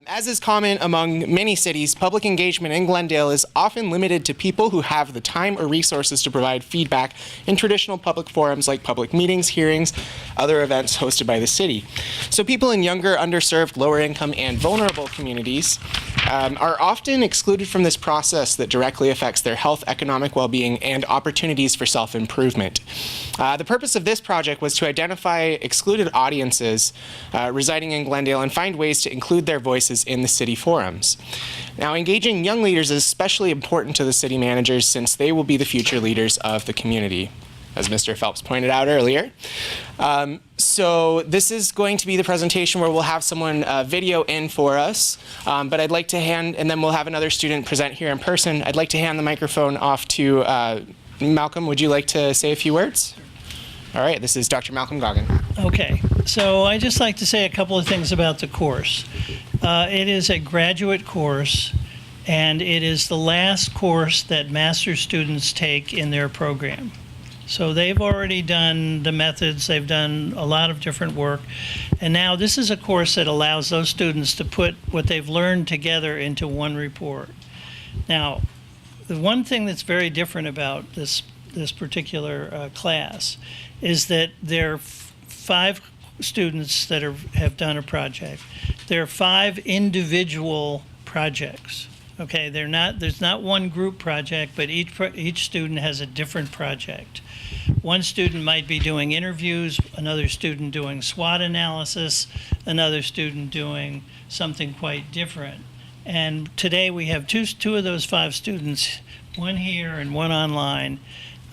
As is common among many cities, public engagement in Glendale is often limited to people who have the time or resources to provide feedback in traditional public forums like public meetings, hearings, other events hosted by the city. So people in younger, underserved, lower income, and vulnerable communities are often excluded from this process that directly affects their health, economic well-being, and opportunities for self-improvement. The purpose of this project was to identify excluded audiences residing in Glendale and find ways to include their voices in the city forums. Now, engaging young leaders is especially important to the city managers since they will be the future leaders of the community, as Mr. Phelps pointed out earlier. So this is going to be the presentation where we'll have someone video in for us, but I'd like to hand, and then we'll have another student present here in person. I'd like to hand the microphone off to Malcolm. Would you like to say a few words? All right, this is Dr. Malcolm Goggin. Okay, so I'd just like to say a couple of things about the course. It is a graduate course, and it is the last course that master's students take in their program. So they've already done the methods, they've done a lot of different work, and now this is a course that allows those students to put what they've learned together into one report. Now, the one thing that's very different about this particular class is that there are 5 students that have done a project. There are 5 individual projects. Okay, there's not one group project, but each student has a different project. One student might be doing interviews, another student doing SWOT analysis, another student doing something quite different. And today we have two of those 5 students, one here and one online.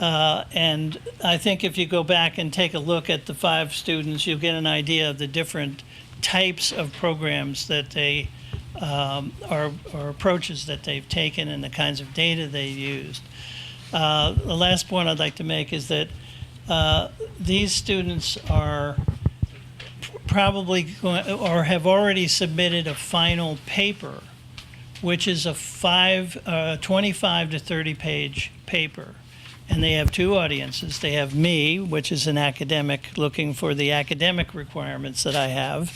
And I think if you go back and take a look at the 5 students, you'll get an idea of the different types of programs that they or approaches that they've taken and the kinds of data they've used. The last point I'd like to make is that these students are probably going, or have already submitted a final paper, which is a 25 to 30 page paper. And they have 2 audiences. They have me, which is an academic looking for the academic requirements that I have.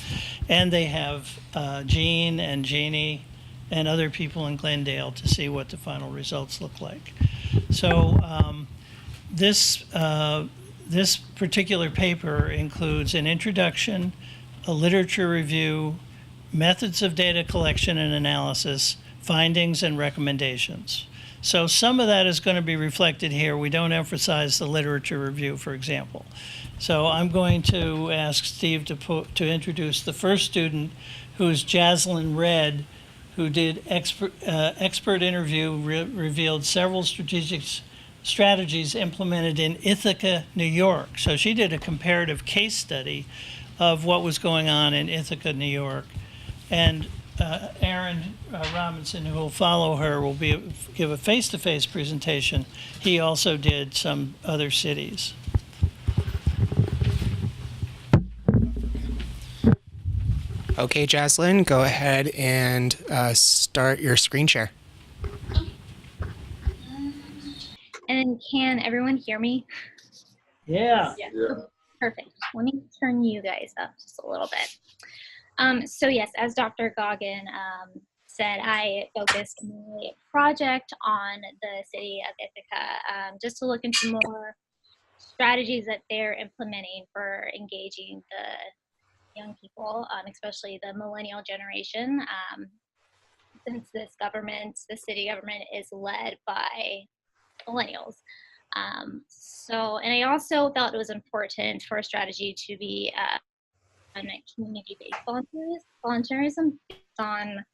And they have Jean and Jeannie and other people in Glendale to see what the final results look like. So this particular paper includes an introduction, a literature review, methods of data collection and analysis, findings and recommendations. So some of that is going to be reflected here. We don't emphasize the literature review, for example. So I'm going to ask Steve to introduce the first student, who's Jaslyn Red, who did expert interview, revealed several strategies implemented in Ithaca, New York. So she did a comparative case study of what was going on in Ithaca, New York. And Aaron Robinson, who will follow her, will give a face-to-face presentation. He also did some other cities. Okay, Jaslyn, go ahead and start your screen share. And can everyone hear me? Yeah. Perfect. Let me turn you guys up just a little bit. So yes, as Dr. Goggin said, I focused mainly a project on the city of Ithaca, just to look into more strategies that they're implementing for engaging the young people, especially the millennial generation. Since this government, the city government, is led by millennials. And I also felt it was important for a strategy to be on community-based volunteerism based on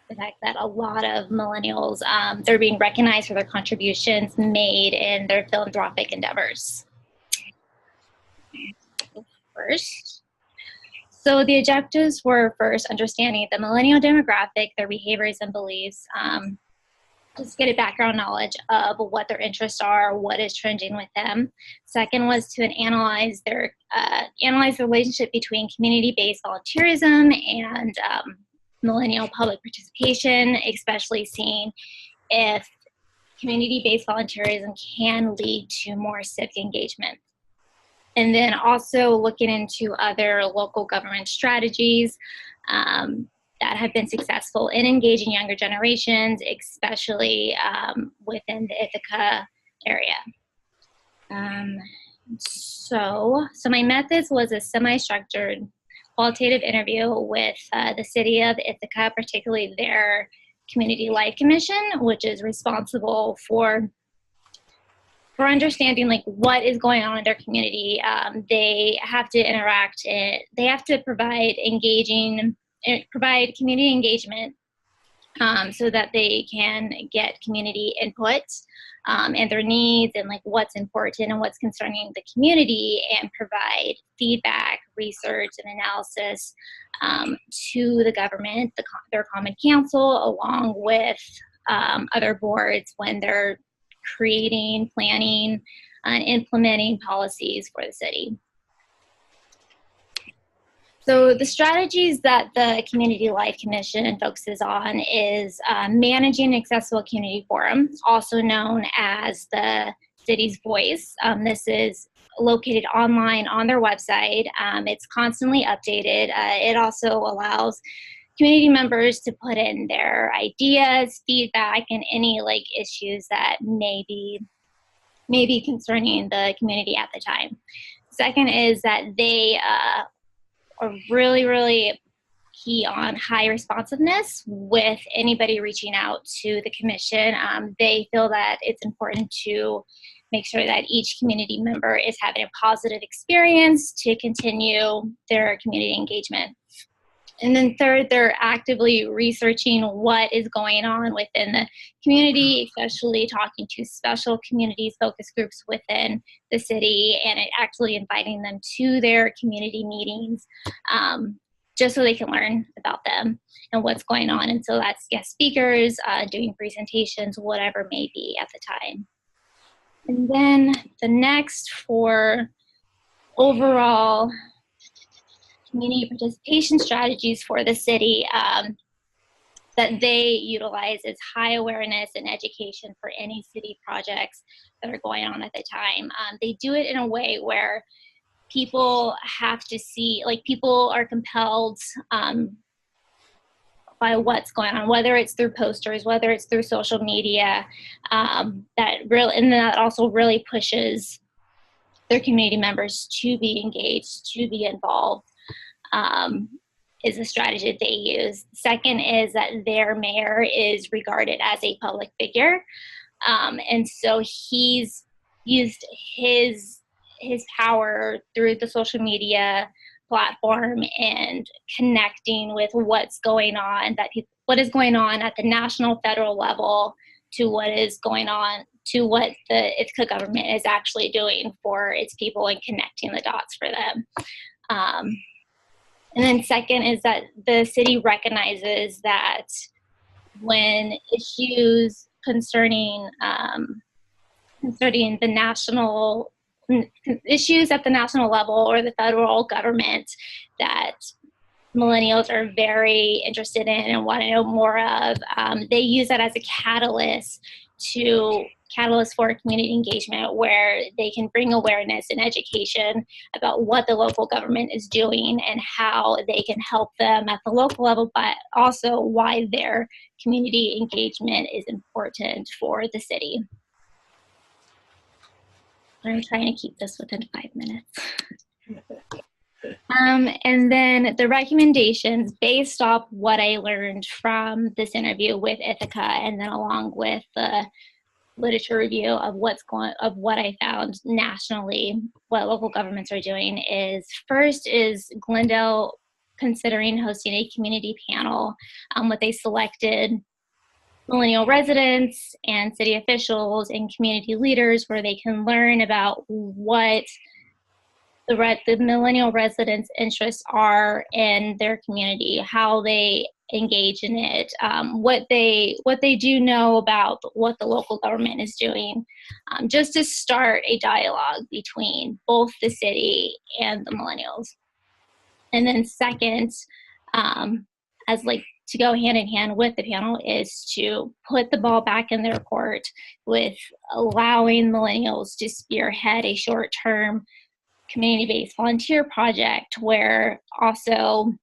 the fact that a lot of millennials, they're being recognized for their contributions made in their philanthropic endeavors. First, so the objectives were first understanding the millennial demographic, their behaviors and beliefs, just get a background knowledge of what their interests are, what is trending with them. Second was to analyze the relationship between community-based volunteerism and millennial public participation, especially seeing if community-based volunteerism can lead to more civic engagement. And then also looking into other local government strategies that have been successful in engaging younger generations, especially within the Ithaca area. So my methods was a semi-structured qualitative interview with the city of Ithaca, particularly their Community Life Commission, which is responsible for understanding like what is going on in their community. They have to interact, they have to provide community engagement so that they can get community input and their needs and like what's important and what's concerning the community, and provide feedback, research, and analysis to the government, their common council, along with other boards when they're creating, planning, and implementing policies for the city. So the strategies that the Community Life Commission focuses on is managing an accessible community forum, also known as the city's voice. This is located online on their website. It's constantly updated. It also allows community members to put in their ideas, feedback, and any like issues that may be concerning the community at the time. Second is that they are really, really key on high responsiveness with anybody reaching out to the commission. They feel that it's important to make sure that each community member is having a positive experience to continue their community engagement. And then third, they're actively researching what is going on within the community, especially talking to special communities, focus groups within the city, and actually inviting them to their community meetings just so they can learn about them and what's going on. And so that's guest speakers, doing presentations, whatever it may be at the time. And then the next for overall community participation strategies for the city that they utilize is high awareness and education for any city projects that are going on at the time. They do it in a way where people have to see, like people are compelled by what's going on, whether it's through posters, whether it's through social media, and that also really pushes their community members to be engaged, to be involved. is the strategy that they use. Second is that their mayor is regarded as a public figure. And so he's used his power through the social media platform and connecting with what's going on, what is going on at the national, federal level to what is going on to what the Ithaca government is actually doing for its people and connecting the dots for them. And then second is that the city recognizes that when issues concerning the national issues at the national level or the federal government that millennials are very interested in and want to know more of, they use that as a catalyst for community engagement, where they can bring awareness and education about what the local government is doing and how they can help them at the local level, but also why their community engagement is important for the city. I'm trying to keep this within 5 minutes. And then the recommendations based off what I learned from this interview with Ithaca, and then along with the literature review of what I found nationally, what local governments are doing is, first is Glendale considering hosting a community panel. What they selected millennial residents and city officials and community leaders, where they can learn about what the millennial residents' interests are in their community, how they engage in it, what they do know about what the local government is doing, just to start a dialogue between both the city and the millennials. And then second, as like to go hand in hand with the panel, is to put the ball back in their court with allowing millennials to spearhead a short-term community-based volunteer project where also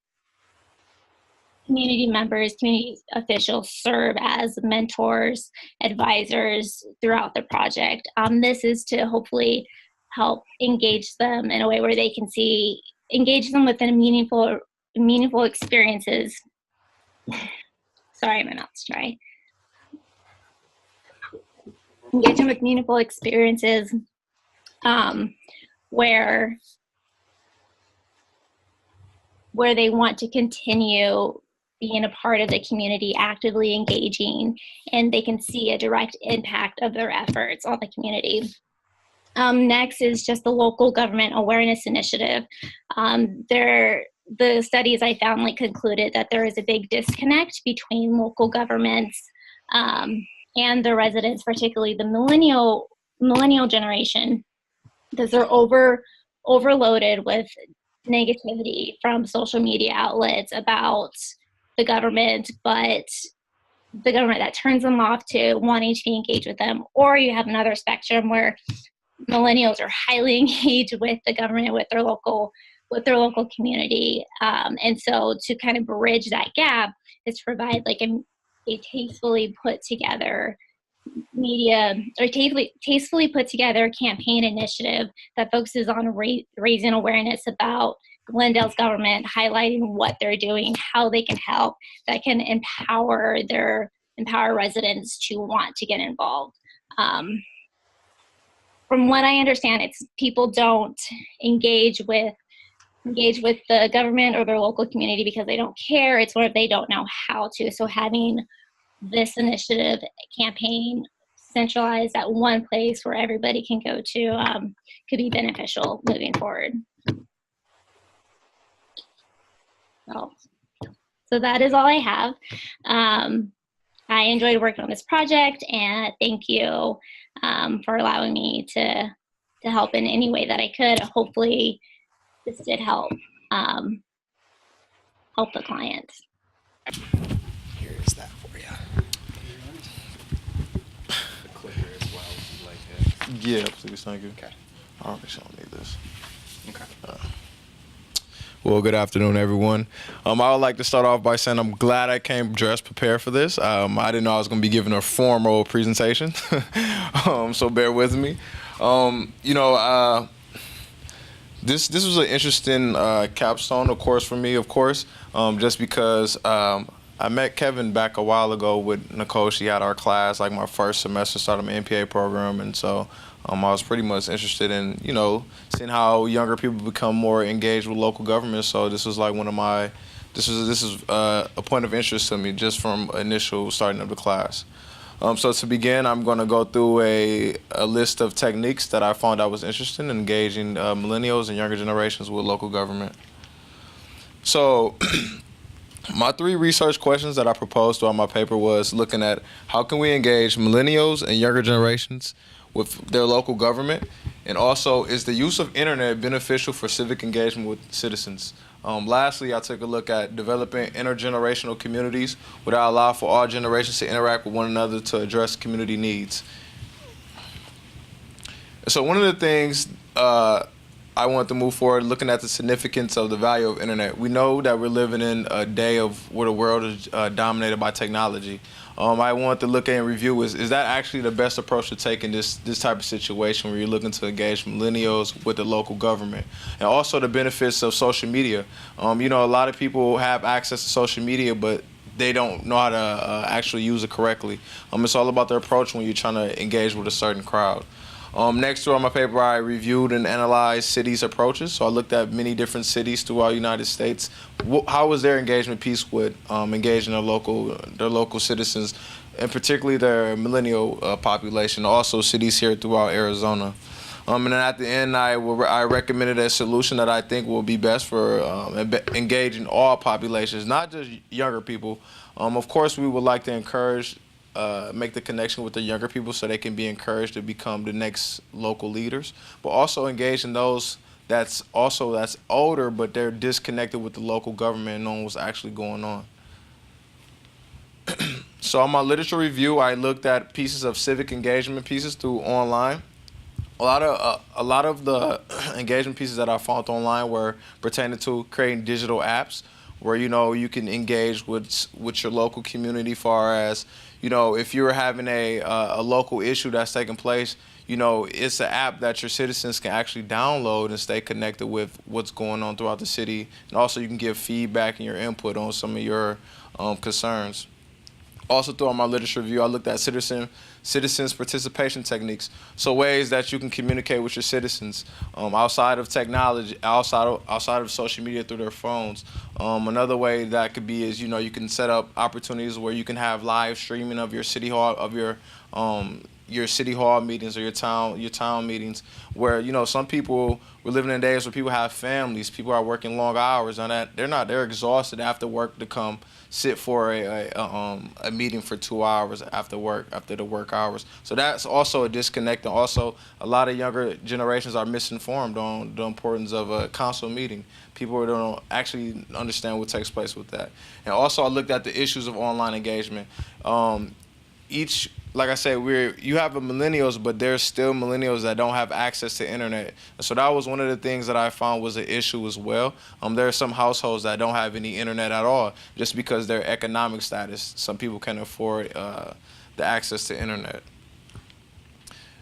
community members, community officials serve as mentors, advisors throughout the project. This is to hopefully help engage them in a way where they can engage them within meaningful experiences. Sorry, my mouth's dry. Engage them with meaningful experiences where they want to continue being a part of the community, actively engaging, and they can see a direct impact of their efforts on the community. Next is just the local government awareness initiative. The studies I found concluded that there is a big disconnect between local governments and the residents, particularly the millennial generation, because they're overloaded with negativity from social media outlets about the government, but the government that turns them off to wanting to be engaged with them. Or you have another spectrum where millennials are highly engaged with the government, with their local community. And so to kind of bridge that gap is to provide a tastefully put together tastefully put together campaign initiative that focuses on raising awareness about Glendale's government, highlighting what they're doing, how they can help, that can empower residents to want to get involved. From what I understand, it's people don't engage with the government or their local community because they don't care. It's where they don't know how to. So having this initiative campaign centralized at one place where everybody can go to could be beneficial moving forward. So that is all I have. I enjoyed working on this project, and thank you for allowing me to help in any way that I could. Hopefully this did help the client. Here is that for you. The clicker as well, if you like it. Yeah, please, thank you. Okay. I don't think so, I don't need this. Okay. Well, good afternoon, everyone. I would like to start off by saying I'm glad I came dressed prepared for this. I didn't know I was going to be giving a formal presentation, so bear with me. This was an interesting capstone, of course, for me, of course, just because I met Kevin back a while ago with Nicole. She had our class, like my first semester, started my MPA program, and so I was pretty much interested in, seeing how younger people become more engaged with local government. So this was like this is a point of interest to me just from initial starting of the class. So to begin, I'm going to go through a list of techniques that I found I was interested in engaging millennials and younger generations with local government. So my 3 research questions that I proposed throughout my paper was looking at how can we engage millennials and younger generations with their local government, and also is the use of internet beneficial for civic engagement with citizens. Lastly, I took a look at developing intergenerational communities would allow for all generations to interact with one another to address community needs. So one of the things I want to move forward looking at the significance of the value of internet. We know that we're living in a day of where the world is dominated by technology. I want to look at and review is that actually the best approach to take in this type of situation where you're looking to engage millennials with the local government, and also the benefits of social media. A lot of people have access to social media, but they don't know how to actually use it correctly. It's all about the approach when you're trying to engage with a certain crowd. Next to on my paper, I reviewed and analyzed cities' approaches. So I looked at many different cities throughout the United States. How was their engagement piece with engaging their local citizens, and particularly their millennial population, also cities here throughout Arizona. And then at the end, I recommended a solution that I think will be best for engaging all populations, not just younger people. Of course, we would like to encourage make the connection with the younger people so they can be encouraged to become the next local leaders, but also engage in those that's older, but they're disconnected with the local government and knowing what's actually going on. So on my literature review, I looked at pieces of civic engagement pieces through online. A lot of the engagement pieces that I found online were pertaining to creating digital apps where you can engage with your local community, far as if you're having a local issue that's taking place, it's an app that your citizens can actually download and stay connected with what's going on throughout the city. And also you can give feedback and your input on some of your concerns. Also throughout my literature review, I looked at citizens participation techniques. So ways that you can communicate with your citizens outside of technology, outside of social media through their phones. Another way that could be is you can set up opportunities where you can have live streaming of your city hall your city hall meetings or your town meetings, where some people, we're living in days where people have families, people are working long hours, and that they're exhausted after work to come sit for a meeting for 2 hours after the work hours. So that's also a disconnect, and also a lot of younger generations are misinformed on the importance of a council meeting. People don't actually understand what takes place with that. And also I looked at the issues of online engagement. Like I said, you have millennials, but there's still millennials that don't have access to internet. And so that was one of the things that I found was an issue as well. There are some households that don't have any internet at all just because their economic status. Some people can't afford the access to internet.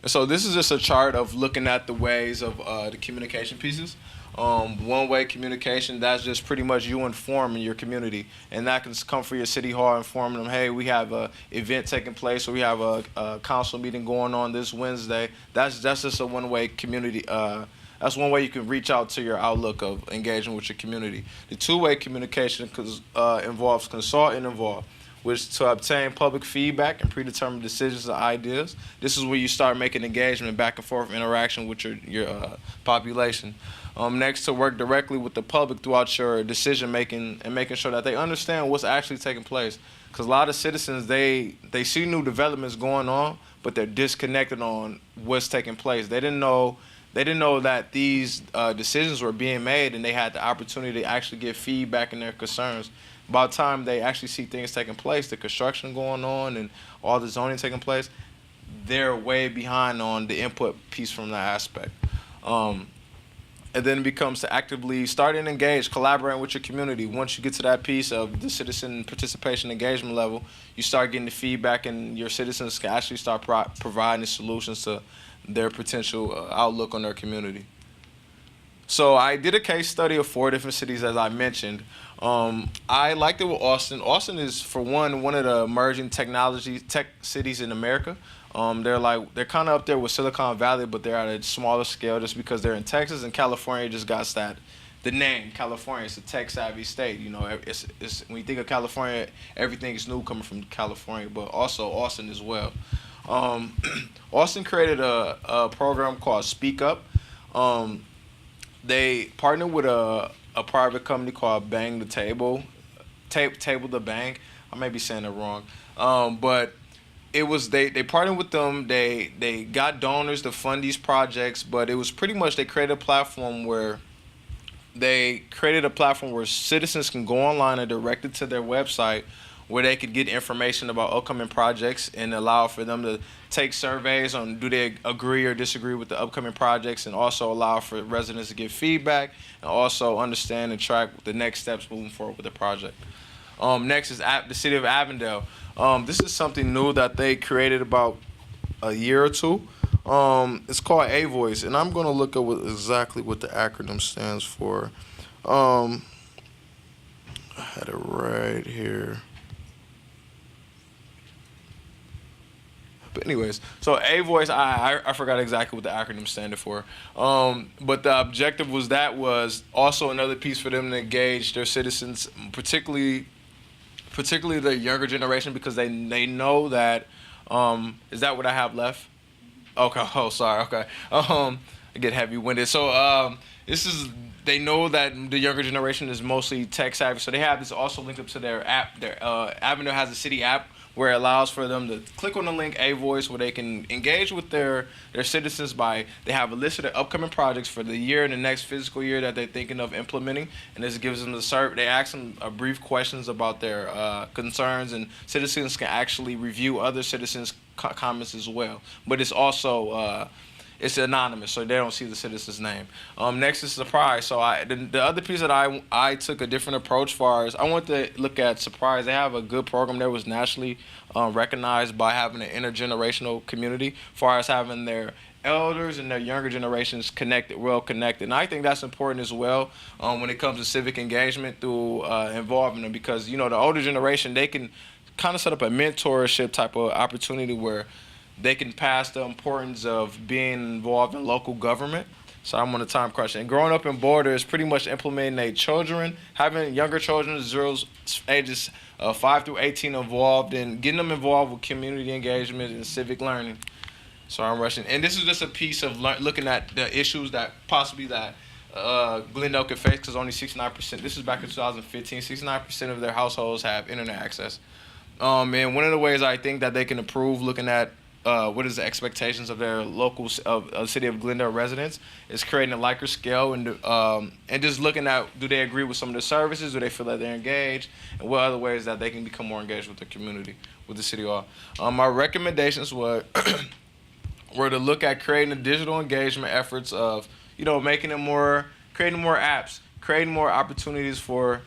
And so this is just a chart of looking at the ways of the communication pieces. One-way communication, that's just pretty much you informing your community, and that can come from your city hall, informing them, hey, we have a event taking place, or we have a council meeting going on this Wednesday. That's just a one-way community. That's one way you can reach out to your outlook of engaging with your community. The two-way communication involves consult and involve, which to obtain public feedback and predetermined decisions and ideas. This is where you start making engagement, back and forth interaction with your population. Next, to work directly with the public throughout your decision making and making sure that they understand what's actually taking place. Because a lot of citizens, they see new developments going on, but they're disconnected on what's taking place. They didn't know that these decisions were being made, and they had the opportunity to actually get feedback and their concerns. By the time they actually see things taking place, the construction going on and all the zoning taking place, they're way behind on the input piece from that aspect. And then it becomes to actively start and engage, collaborating with your community. Once you get to that piece of the citizen participation engagement level, you start getting the feedback, and your citizens can actually start providing solutions to their potential outlook on their community. So I did a case study of 4 different cities, as I mentioned. I liked it with Austin. Austin is, for one of the emerging tech cities in America. They're kind of up there with Silicon Valley, but they're at a smaller scale just because they're in Texas, and California just got the name California. It's a tech savvy state. You know, it's when you think of California, everything is new coming from California, but also Austin as well. Austin created a program called Speak Up. They partnered with a private company called Bang the Table, Table the Bang. I may be saying it wrong, but it was they partnered with them. They got donors to fund these projects, but it was pretty much they created a platform where citizens can go online and direct it to their website, where they could get information about upcoming projects and allow for them to take surveys on do they agree or disagree with the upcoming projects, and also allow for residents to give feedback and also understand and track the next steps moving forward with the project. Next is the City of Avondale. This is something new that they created about a year or two. It's called A-Voice, and I'm going to look up exactly what the acronym stands for. I had it right here. But anyways, so A-Voice, I forgot exactly what the acronym standed for. But the objective was also another piece for them to engage their citizens, particularly the younger generation, because they know that, is that what I have left? Okay, oh, sorry, okay. I get heavy-winded. So they know that the younger generation is mostly tech savvy, so they have this also linked up to their app. Their Avondale has a city app where it allows for them to click on the link A-Voice, where they can engage with their citizens they have a list of their upcoming projects for the year and the next fiscal year that they're thinking of implementing, and this gives them they ask them brief questions about their concerns, and citizens can actually review other citizens' comments as well. But it's also it's anonymous, so they don't see the citizen's name. Next is Surprise. So the other piece that I took a different approach far as I want to look at Surprise. They have a good program that was nationally recognized by having an intergenerational community, far as having their elders and their younger generations well connected. And I think that's important as well when it comes to civic engagement through involving them, because the older generation, they can kind of set up a mentorship type of opportunity where they can pass the importance of being involved in local government. So I'm on a time crunch. And growing up in Boulder is pretty much implementing having younger children, ages 5 through 18 involved, and getting them involved with community engagement and civic learning. So I'm rushing. And this is just a piece of looking at the issues that Glendale could face, because only 69%, this is back in 2015, 69% of their households have internet access. And one of the ways I think that they can improve, looking at what is the expectations of their local City of Glendale residents, is creating a Likert scale and just looking at, do they agree with some of the services, do they feel that they're engaged, and what other ways that they can become more engaged with the community, with the City Hall. My recommendations were to look at creating the digital engagement efforts of, creating more apps, creating more opportunities for,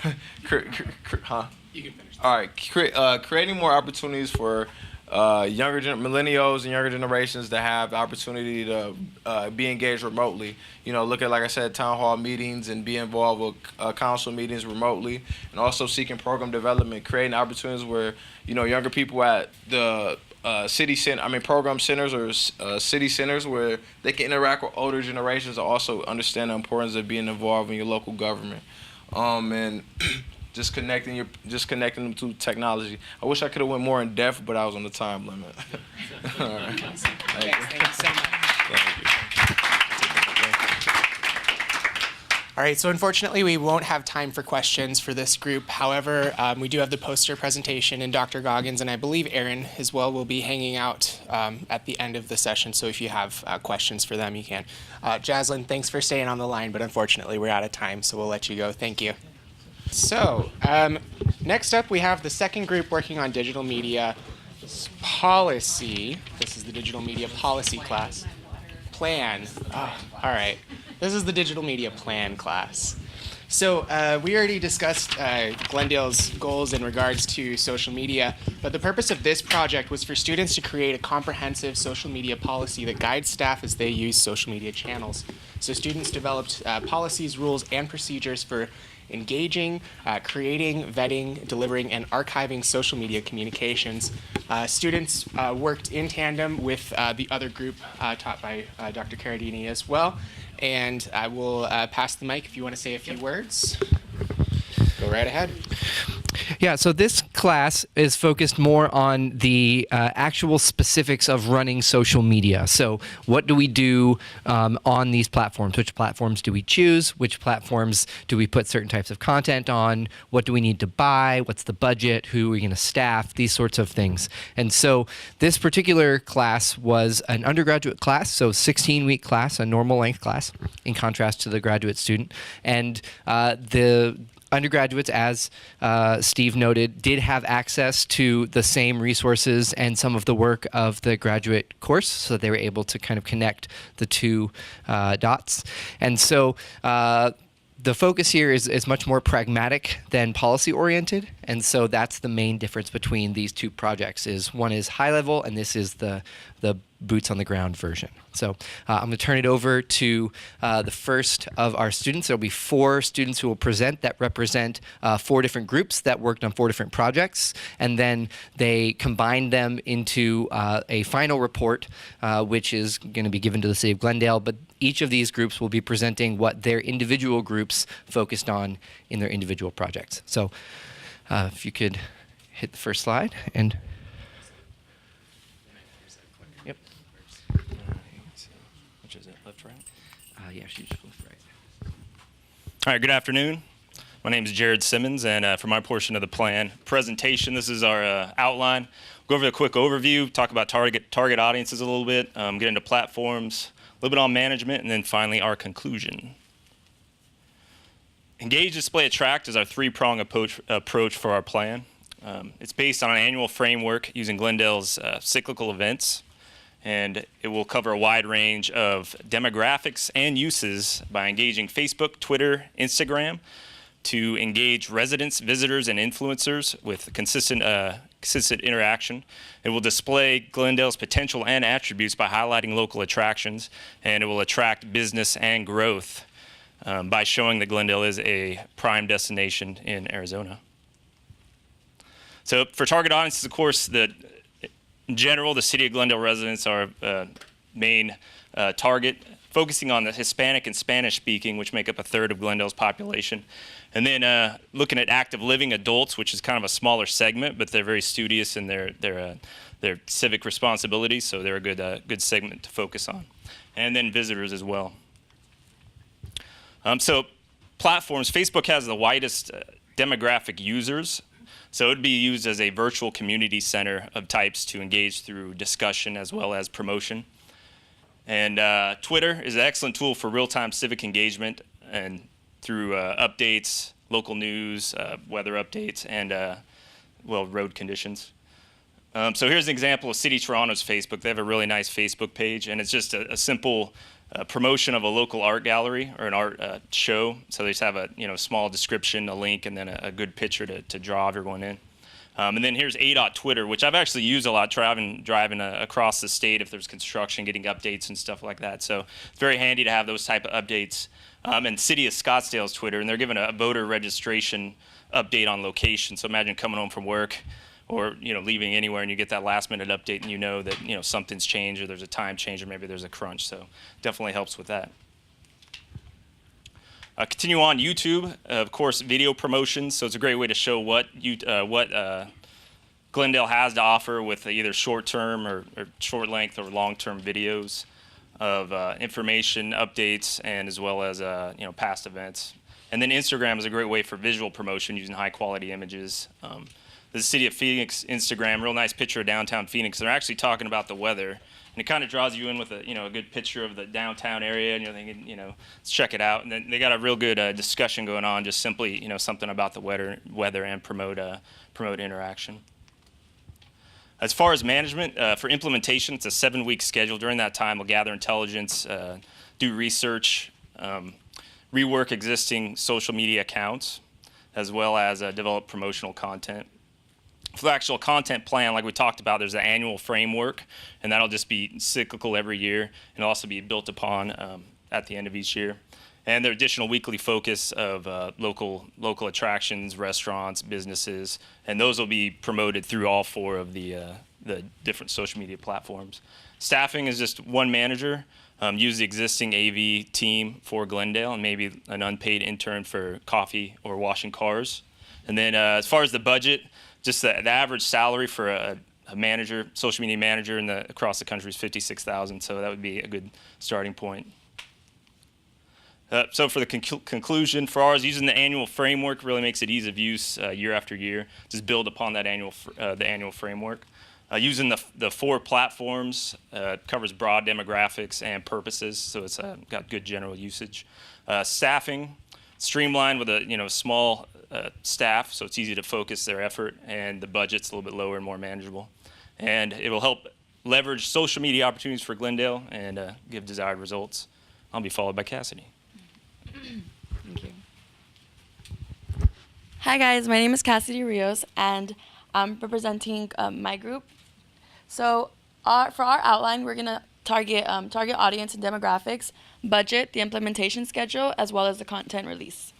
You can finish. All right, creating more opportunities for millennials and younger generations to have the opportunity to be engaged remotely. Look at, like I said, town hall meetings and be involved with council meetings remotely, and also seeking program development, creating opportunities where younger people at the program centers or city centers, where they can interact with older generations and also understand the importance of being involved in your local government, and just connecting them to technology. I wish I could have went more in depth, but I was on the time limit. All right. Thanks so much. All right, so unfortunately we won't have time for questions for this group. However, we do have the poster presentation, and Dr. Goggins and I believe Aaron as well will be hanging out at the end of the session, so if you have questions for them, you can. Jaslyn, thanks for staying on the line, but unfortunately we're out of time, so we'll let you go. Thank you. So, next up we have the second group working on digital media policy. This is the digital media policy class. Plan. Oh, all right. This is the digital media plan class. So we already discussed Glendale's goals in regards to social media, but the purpose of this project was for students to create a comprehensive social media policy that guides staff as they use social media channels. So students developed policies, rules, and procedures for engaging, creating, vetting, delivering, and archiving social media communications. Students worked in tandem with the other group taught by Dr. Carradini as well. And I will pass the mic if you want to say a few words. Go right ahead. Yeah, so this class is focused more on the actual specifics of running social media. So what do we do on these platforms? Which platforms do we choose? Which platforms do we put certain types of content on? What do we need to buy? What's the budget? Who are we going to staff? These sorts of things. And so this particular class was an undergraduate class, so 16-week class, a normal length class, in contrast to the graduate student. And the undergraduates, as Steve noted, did have access to the same resources and some of the work of the graduate course, so they were able to kind of connect the two dots. And so the focus here is much more pragmatic than policy oriented, and so that's the main difference between these two projects. Is one is high level, and this is the boots on the ground version. So I'm going to turn it over to the first of our students. There'll be 4 students who will present that represent 4 different groups that worked on 4 different projects, and then they combined them into a final report, which is going to be given to the City of Glendale. But each of these groups will be presenting what their individual groups focused on in their individual projects. So if you could hit the first slide and. Yep. Which is it? Left, right? Yeah, she's left, right. All right, good afternoon. My name is Jared Simmons, and for my portion of the plan presentation, this is our outline. We'll go over a quick overview, talk about target audiences a little bit, get into platforms, a little bit on management, and then finally our conclusion. Engage, Display, Attract is our 3-prong approach for our plan. It's based on an annual framework using Glendale's cyclical events, and it will cover a wide range of demographics and uses by engaging Facebook, Twitter, Instagram to engage residents, visitors, and influencers with consistent interaction. It will display Glendale's potential and attributes by highlighting local attractions, and it will attract business and growth by showing that Glendale is a prime destination in Arizona. So for target audiences, of course, in general, the City of Glendale residents are main target, focusing on the Hispanic and Spanish-speaking, which make up 1/3 of Glendale's population. And then looking at active living adults, which is kind of a smaller segment, but they're very studious in their civic responsibilities, so they're a good segment to focus on. And then visitors as well. So platforms, Facebook has the widest demographic users. So it would be used as a virtual community center of types to engage through discussion as well as promotion. And Twitter is an excellent tool for real-time civic engagement and through updates, local news, weather updates, and road conditions. So here's an example of City Toronto's Facebook. They have a really nice Facebook page, and it's just a simple promotion of a local art gallery or an art show. So they just have a small description, a link, and then a good picture to draw everyone in. And then here's ADOT Twitter, which I've actually used a lot driving across the state if there's construction, getting updates and stuff like that. So it's very handy to have those type of updates. And City of Scottsdale's Twitter, and they're giving a voter registration update on location. So imagine coming home from work or leaving anywhere and you get that last minute update and you know that something's changed or there's a time change or maybe there's a crunch. So definitely helps with that. Continue on YouTube, of course, video promotions. So it's a great way to show what Glendale has to offer with either short-term or short length or long-term videos of information, updates, and as well as past events. And then Instagram is a great way for visual promotion using high-quality images. The City of Phoenix Instagram, real nice picture of downtown Phoenix. They're actually talking about the weather, and it kind of draws you in with a good picture of the downtown area, and you're thinking, let's check it out. And then they got a real good discussion going on, just simply something about the weather and promote interaction. As far as management, for implementation, it's a 7-week schedule. During that time, we'll gather intelligence, do research, rework existing social media accounts, as well as develop promotional content. For the actual content plan, like we talked about, there's an annual framework, and that'll just be cyclical every year, and it'll also be built upon at the end of each year. And the additional weekly focus of local attractions, restaurants, businesses, and those will be promoted through all 4 of the different social media platforms. Staffing is just one manager. Use the existing AV team for Glendale, and maybe an unpaid intern for coffee or washing cars. And then as far as the budget, just the average salary for a manager, social media manager across the country is $56,000, so that would be a good starting point. So for the conclusion, for ours, using the annual framework really makes it ease of use year after year. Just build upon that the annual framework. Using the 4 platforms covers broad demographics and purposes, so it's got good general usage. Staffing, streamlined with a small staff, so it's easy to focus their effort, and the budget's a little bit lower and more manageable. And it will help leverage social media opportunities for Glendale and give desired results. I'll be followed by Cassidy. Thank you. Hi guys, my name is Cassidy Rios, and I'm representing my group. So for our outline, we're gonna target audience and demographics, budget, the implementation schedule, as well as the content release.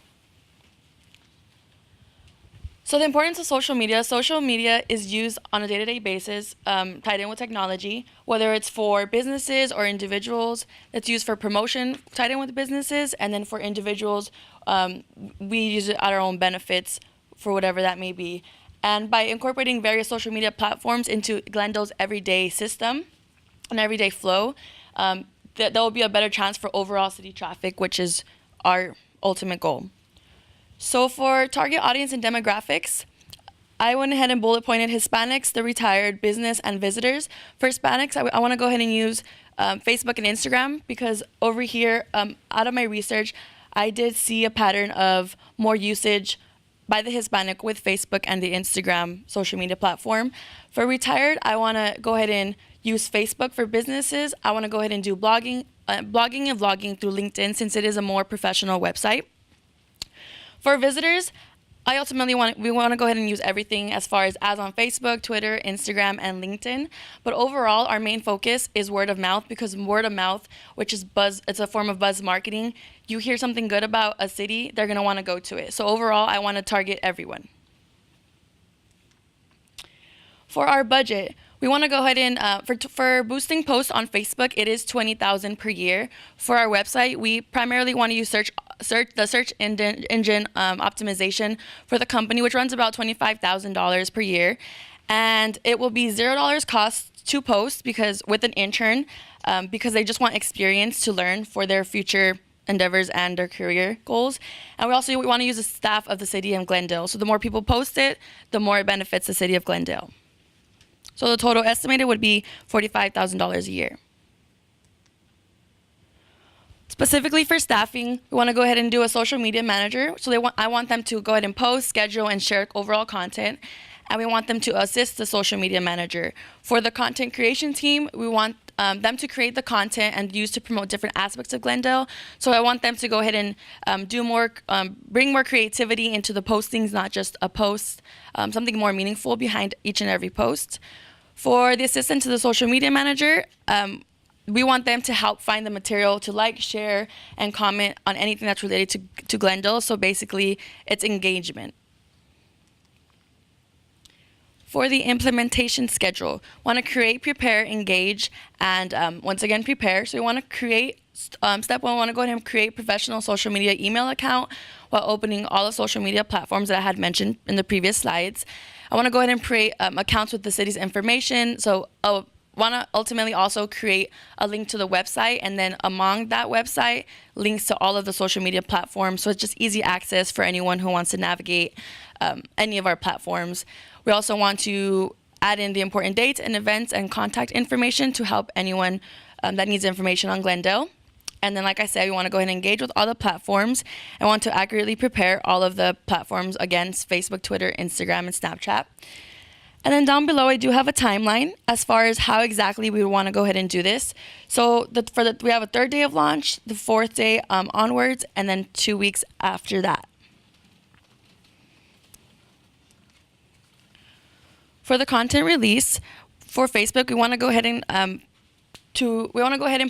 So the importance of social media is used on a day-to-day basis, tied in with technology, whether it's for businesses or individuals. It's used for promotion, tied in with businesses, and then for individuals, we use it at our own benefits for whatever that may be. And by incorporating various social media platforms into Glendale's everyday system and everyday flow, there will be a better chance for overall city traffic, which is our ultimate goal. So for target audience and demographics, I went ahead and bullet pointed Hispanics, the retired, business, and visitors. For Hispanics, I want to go ahead and use Facebook and Instagram, because over here, out of my research, I did see a pattern of more usage by the Hispanic with Facebook and the Instagram social media platform. For retired, I want to go ahead and use Facebook. For businesses, I want to go ahead and do blogging and vlogging through LinkedIn, since it is a more professional website. For visitors, we want to go ahead and use everything as far as ads on Facebook, Twitter, Instagram, and LinkedIn. But overall, our main focus is word of mouth, because word of mouth, which is buzz, it's a form of buzz marketing. You hear something good about a city, they're going to want to go to it. So overall, I want to target everyone. For our budget, we want to go ahead and, for boosting posts on Facebook, it is $20,000 per year. For our website, we primarily want to use the search engine optimization for the company, which runs about $25,000 per year. And it will be $0 cost to post, because with an intern, because they just want experience to learn for their future endeavors and their career goals. And we want to use the staff of the City of Glendale. So the more people post it, the more it benefits the City of Glendale. So the total estimated would be $45,000 a year. Specifically for staffing, we want to go ahead and do a social media manager. So I want them to go ahead and post, schedule, and share overall content. And we want them to assist the social media manager. For the content creation team, we want them to create the content and use to promote different aspects of Glendale. So I want them to go ahead and bring more creativity into the postings, not just a post, something more meaningful behind each and every post. For the assistant to the social media manager, we want them to help find the material to like, share, and comment on anything that's related to Glendale. So basically, it's engagement. For the implementation schedule, want to create, prepare, engage, and once again, prepare. So we want to create, step one, we want to go ahead and create professional social media email account while opening all the social media platforms that I had mentioned in the previous slides. I want to go ahead and create accounts with the city's information. So I want to ultimately also create a link to the website, and then among that website, links to all of the social media platforms. So it's just easy access for anyone who wants to navigate any of our platforms. We also want to add in the important dates and events and contact information to help anyone that needs information on Glendale. And then, like I said, we want to go ahead and engage with all the platforms and want to accurately prepare all of the platforms against Facebook, Twitter, Instagram, and Snapchat. And then down below, I do have a timeline as far as how exactly we want to go ahead and do this. So we have a 3rd day of launch, the 4th day onwards, and then 2 weeks after that. For the content release, for Facebook, we want to go ahead and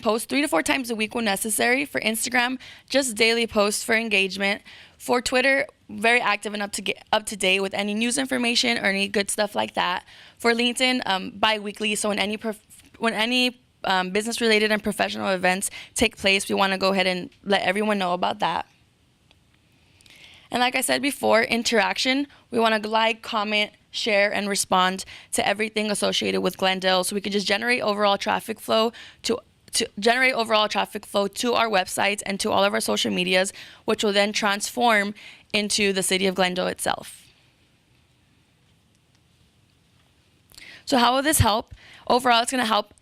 post 3 to 4 times a week when necessary. For Instagram, just daily posts for engagement. For Twitter, very active and up to date with any news information or any good stuff like that. For LinkedIn, bi-weekly, so when any business-related and professional events take place, we want to go ahead and let everyone know about that. And like I said before, interaction, we want to like, comment, share, and respond to everything associated with Glendale, so we can just generate overall traffic flow to our websites and to all of our social medias, which will then transform into the City of Glendale itself. So how will this help? Overall, it's going to help.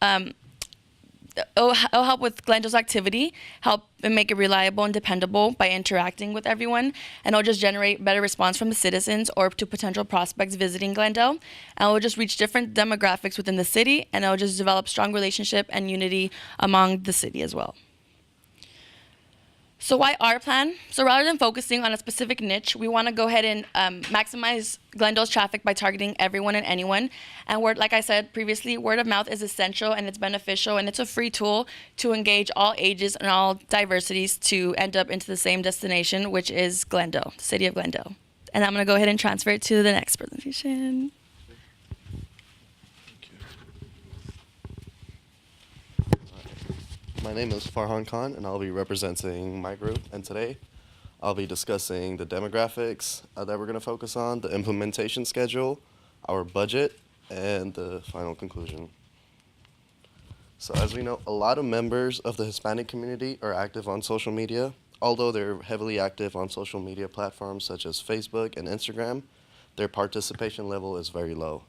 It'll help with Glendale's activity, help and make it reliable and dependable by interacting with everyone, and it'll just generate better response from the citizens or to potential prospects visiting Glendale, and it'll just reach different demographics within the city, and it'll just develop strong relationship and unity among the city as well. So why our plan? So rather than focusing on a specific niche, we want to go ahead and maximize Glendale's traffic by targeting everyone and anyone. And like I said previously, word of mouth is essential and it's beneficial, and it's a free tool to engage all ages and all diversities to end up into the same destination, which is Glendale, the City of Glendale. And I'm going to go ahead and transfer it to the next presentation. My name is Farhan Khan, and I'll be representing my group. And today, I'll be discussing the demographics that we're going to focus on, the implementation schedule, our budget, and the final conclusion. So as we know, a lot of members of the Hispanic community are active on social media. Although they're heavily active on social media platforms such as Facebook and Instagram, their participation level is very low.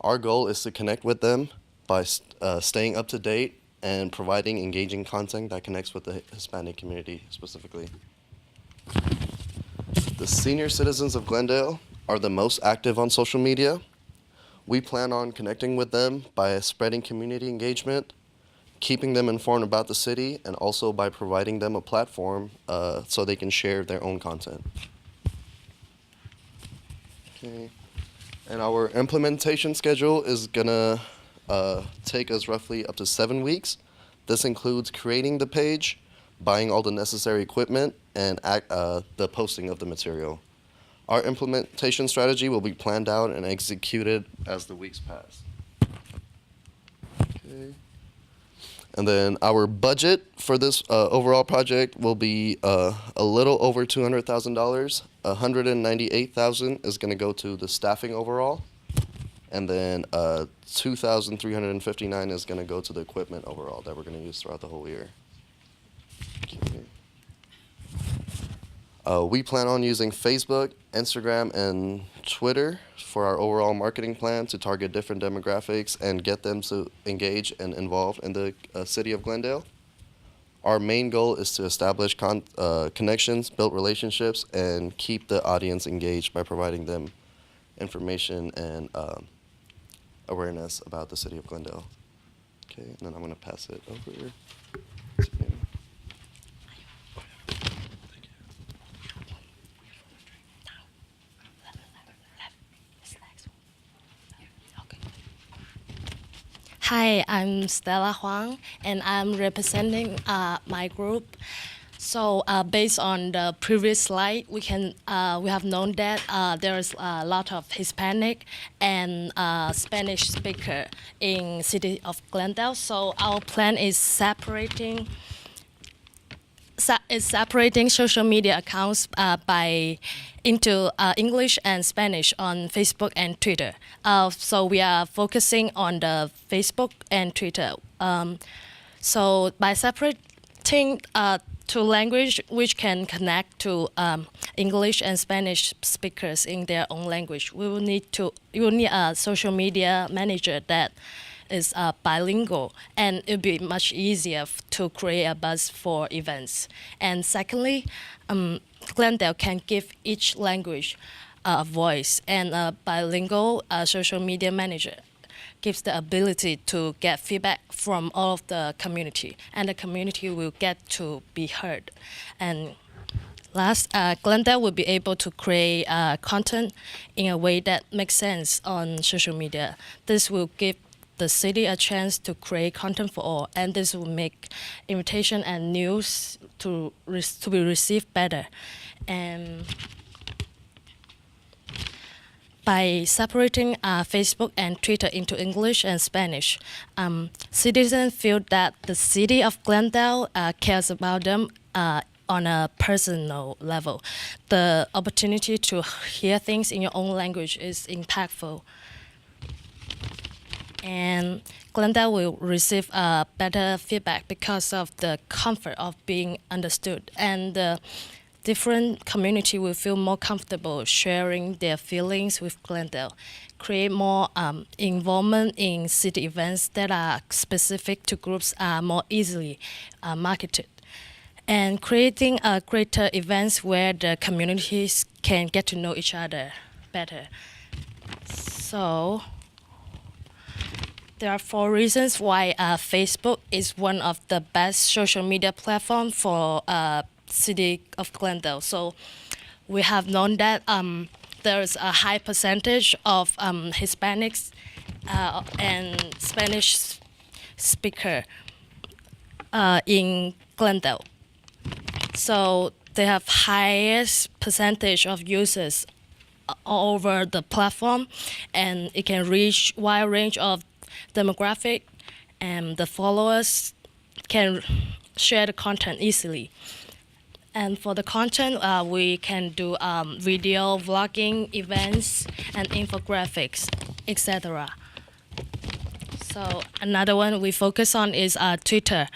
Our goal is to connect with them by staying up to date and providing engaging content that connects with the Hispanic community specifically. The senior citizens of Glendale are the most active on social media. We plan on connecting with them by spreading community engagement, keeping them informed about the city, and also by providing them a platform so they can share their own content. Okay. And our implementation schedule is gonna take us roughly up to 7 weeks. This includes creating the page, buying all the necessary equipment, and the posting of the material. Our implementation strategy will be planned out and executed as the weeks pass. Okay. And then our budget for this overall project will be a little over $200,000. $198,000 is going to go to the staffing overall, and then $2,359 is going to go to the equipment overall that we're going to use throughout the whole year. Okay. We plan on using Facebook, Instagram, and Twitter for our overall marketing plan to target different demographics and get them to engage and involve in the City of Glendale. Our main goal is to establish connections, build relationships, and keep the audience engaged by providing them information and awareness about the City of Glendale. Okay, and then I'm going to pass it over to you. Hi, I'm Stella Huang, and I'm representing my group. So based on the previous slide, we have known that there's a lot of Hispanic and Spanish speaker in City of Glendale. So our plan is separating social media accounts into English and Spanish on Facebook and Twitter. So we are focusing on the Facebook and Twitter. So by separating two language which can connect to English and Spanish speakers in their own language, you will need a social media manager that is bilingual, and it'll be much easier to create a buzz for events. And secondly, Glendale can give each language voice, and a bilingual social media manager gives the ability to get feedback from all of the community, and the community will get to be heard. And last, Glendale will be able to create content in a way that makes sense on social media. This will give the city a chance to create content for all, and this will make invitation and news to be received better. And by separating Facebook and Twitter into English and Spanish, citizens feel that the city of Glendale cares about them on a personal level. The opportunity to hear things in your own language is impactful. And Glendale will receive better feedback because of the comfort of being understood. And the different community will feel more comfortable sharing their feelings with Glendale, create more involvement in city events that are specific to groups more easily marketed, and creating greater events where the communities can get to know each other better. So there are 4 reasons why Facebook is one of the best social media platforms for City of Glendale. So we have known that there's a high percentage of Hispanics and Spanish speaker in Glendale. So they have highest percentage of users all over the platform, and it can reach wide range of demographic, and the followers can share the content easily. And for the content, we can do video, vlogging, events, and infographics, etc. So another one we focus on is Twitter.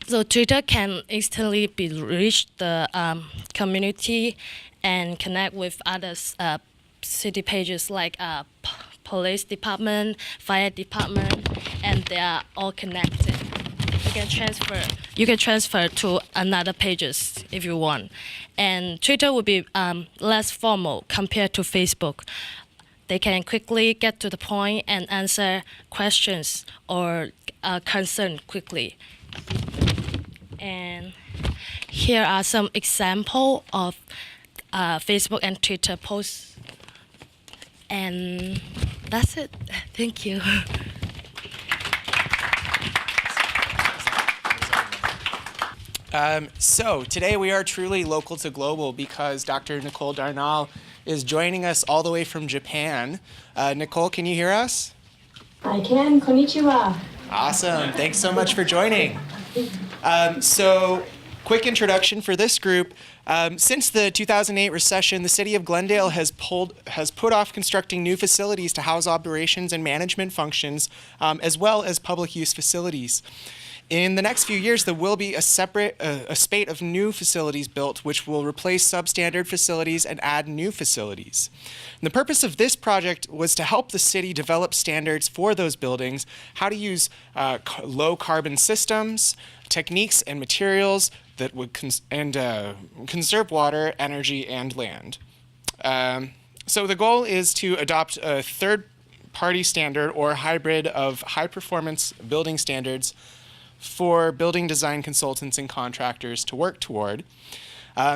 So Twitter can instantly be reach the community and connect with other city pages like police department, fire department, and they are all connected. You can transfer to another pages if you want. And Twitter will be less formal compared to Facebook. They can quickly get to the point and answer questions or concern quickly. And here are some examples of Facebook and Twitter posts. And that's it. Thank you. So today we are truly local to global because Dr. Nicole Darnall is joining us all the way from Japan. Nicole, can you hear us? I can. Konnichiwa. Awesome. Thanks so much for joining. So quick introduction for this group. Since the 2008 recession, the City of Glendale has put off constructing new facilities to house operations and management functions, as well as public use facilities. In the next few years, there will be a spate of new facilities built, which will replace substandard facilities and add new facilities. And the purpose of this project was to help the city develop standards for those buildings, how to use low carbon systems, techniques and materials that would conserve water, energy, and land. So the goal is to adopt a third-party standard or hybrid of high-performance building standards for building design consultants and contractors to work toward.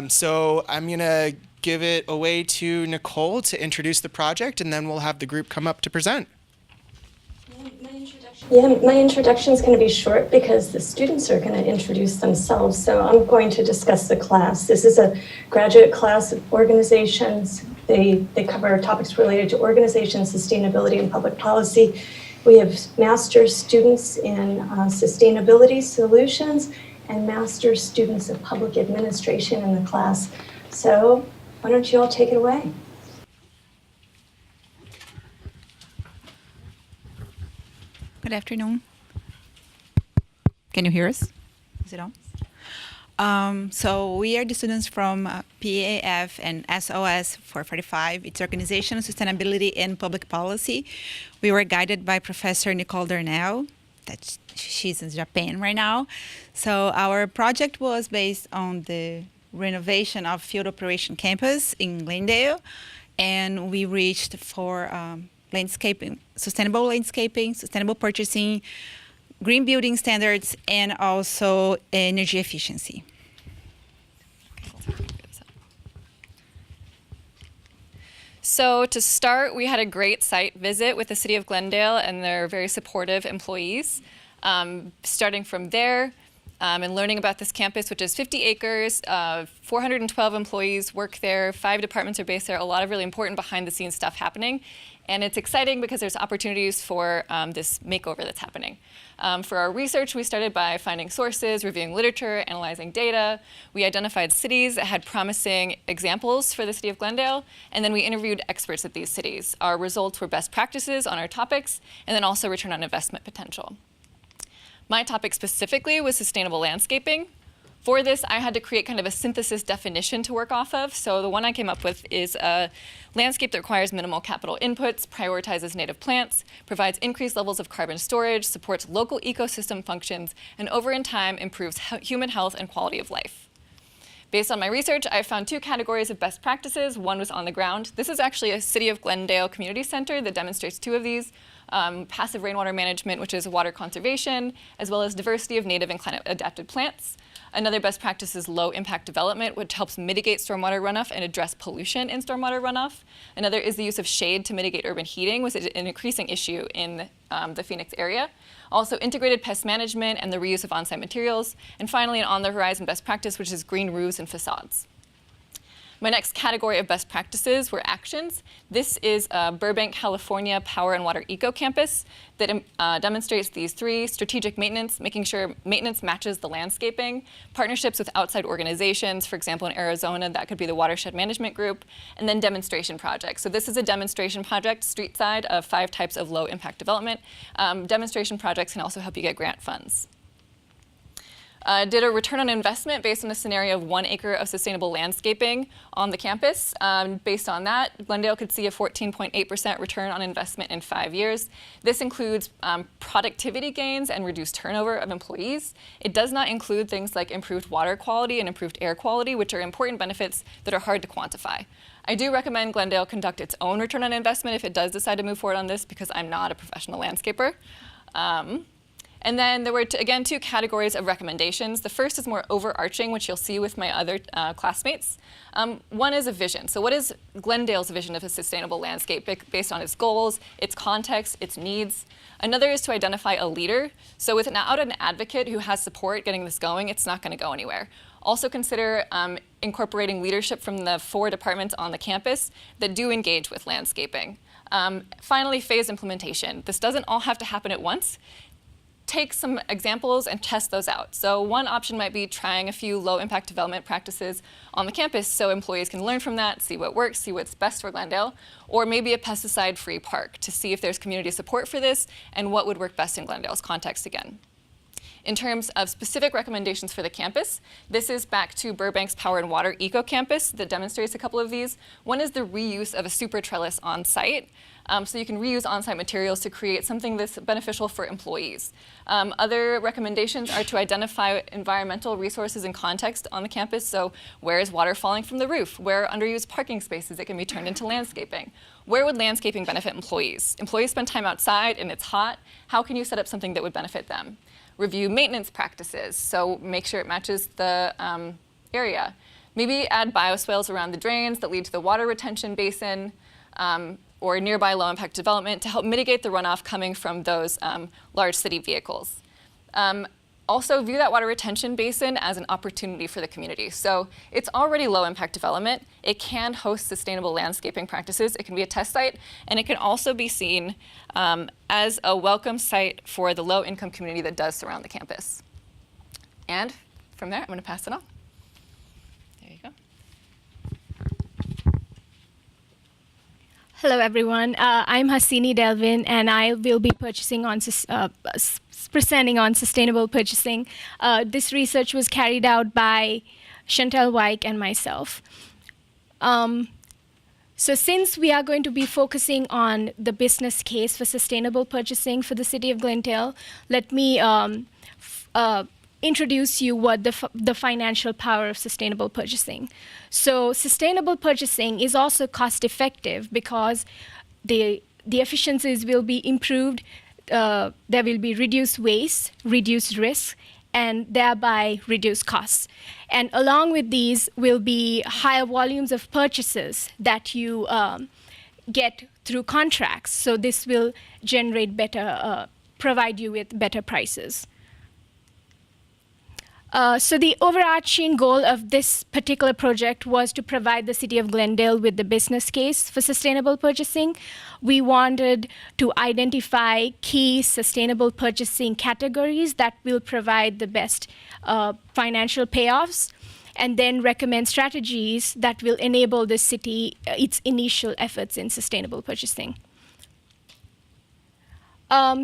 So I'm going to give it away to Nicole to introduce the project, and then we'll have the group come up to present. My introduction is going to be short because the students are going to introduce themselves. So I'm going to discuss the class. This is a graduate class of organizations. They cover topics related to organization, sustainability, and public policy. We have master's students in sustainability solutions and master's students of public administration in the class. So why don't you all take it away? Good afternoon. Can you hear us? Is it on? So we are the students from PAF and SOS 445. It's Organization, Sustainability, and Public Policy. We were guided by Professor Nicole Darnall. She's in Japan right now. So our project was based on the renovation of field operation campus in Glendale, and we reached for landscaping, sustainable purchasing, green building standards, and also energy efficiency. So to start, we had a great site visit with the City of Glendale and their very supportive employees. Starting from there and learning about this campus, which is 50 acres, 412 employees work there, 5 departments are based there, a lot of really important behind the scenes stuff happening. And it's exciting because there's opportunities for this makeover that's happening. For our research, we started by finding sources, reviewing literature, analyzing data. We identified cities that had promising examples for the City of Glendale, and then we interviewed experts at these cities. Our results were best practices on our topics, and then also return on investment potential. My topic specifically was sustainable landscaping. For this, I had to create kind of a synthesis definition to work off of. So the one I came up with is a landscape that requires minimal capital inputs, prioritizes native plants, provides increased levels of carbon storage, supports local ecosystem functions, and over in time improves human health and quality of life. Based on my research, I found 2 categories of best practices. One was on the ground. This is actually a City of Glendale community center that demonstrates 2 of these. Passive rainwater management, which is water conservation, as well as diversity of native and climate-adapted plants. Another best practice is low impact development, which helps mitigate stormwater runoff and address pollution in stormwater runoff. Another is the use of shade to mitigate urban heating, which is an increasing issue in the Phoenix area. Also integrated pest management and the reuse of on-site materials. And finally, an on-the-horizon best practice, which is green roofs and facades. My next category of best practices were actions. This is Burbank, California Power and Water Eco Campus that demonstrates these 3: strategic maintenance, making sure maintenance matches the landscaping, partnerships with outside organizations, for example, in Arizona, that could be the Watershed Management Group, and then demonstration projects. So this is a demonstration project, street side, of 5 types of low impact development. Demonstration projects can also help you get grant funds. Did a return on investment based on a scenario of 1 acre of sustainable landscaping on the campus. Based on that, Glendale could see a 14.8% return on investment in 5 years. This includes productivity gains and reduced turnover of employees. It does not include things like improved water quality and improved air quality, which are important benefits that are hard to quantify. I do recommend Glendale conduct its own return on investment if it does decide to move forward on this, because I'm not a professional landscaper. And then there were, again, 2 categories of recommendations. The first is more overarching, which you'll see with my other classmates. One is a vision. So what is Glendale's vision of a sustainable landscape based on its goals, its context, its needs? Another is to identify a leader. So without an advocate who has support getting this going, it's not going to go anywhere. Also consider incorporating leadership from the 4 departments on the campus that do engage with landscaping. Finally, phase implementation. This doesn't all have to happen at once. Take some examples and test those out. So one option might be trying a few low impact development practices on the campus so employees can learn from that, see what works, see what's best for Glendale, or maybe a pesticide-free park to see if there's community support for this and what would work best in Glendale's context again. In terms of specific recommendations for the campus, this is back to Burbank's Power and Water Eco Campus that demonstrates a couple of these. One is the reuse of a super trellis on site. So you can reuse on-site materials to create something that's beneficial for employees. Other recommendations are to identify environmental resources and context on the campus. So where is water falling from the roof? Where are underused parking spaces that can be turned into landscaping? Where would landscaping benefit employees? Employees spend time outside and it's hot. How can you set up something that would benefit them? Review maintenance practices, so make sure it matches the area. Maybe add bioswales around the drains that lead to the water retention basin, or nearby low-impact development to help mitigate the runoff coming from those large city vehicles. Also, view that water retention basin as an opportunity for the community. So it's already low-impact development. It can host sustainable landscaping practices. It can be a test site, and it can also be seen as a welcome site for the low-income community that does surround the campus. And from there, I'm going to pass it on. There you go. Hello, everyone. I'm Hasini Delvin, and I will be presenting on sustainable purchasing. This research was carried out by Chantel Wyke and myself. So since we are going to be focusing on the business case for sustainable purchasing for the City of Glendale, let me introduce you what the financial power of sustainable purchasing. So sustainable purchasing is also cost effective because the efficiencies will be improved, there will be reduced waste, reduced risk, and thereby reduce costs. And along with these will be higher volumes of purchases that you get through contracts. So this will generate better, provide you with better prices. So the overarching goal of this particular project was to provide the City of Glendale with the business case for sustainable purchasing. We wanted to identify key sustainable purchasing categories that will provide the best financial payoffs, and then recommend strategies that will enable the city its initial efforts in sustainable purchasing.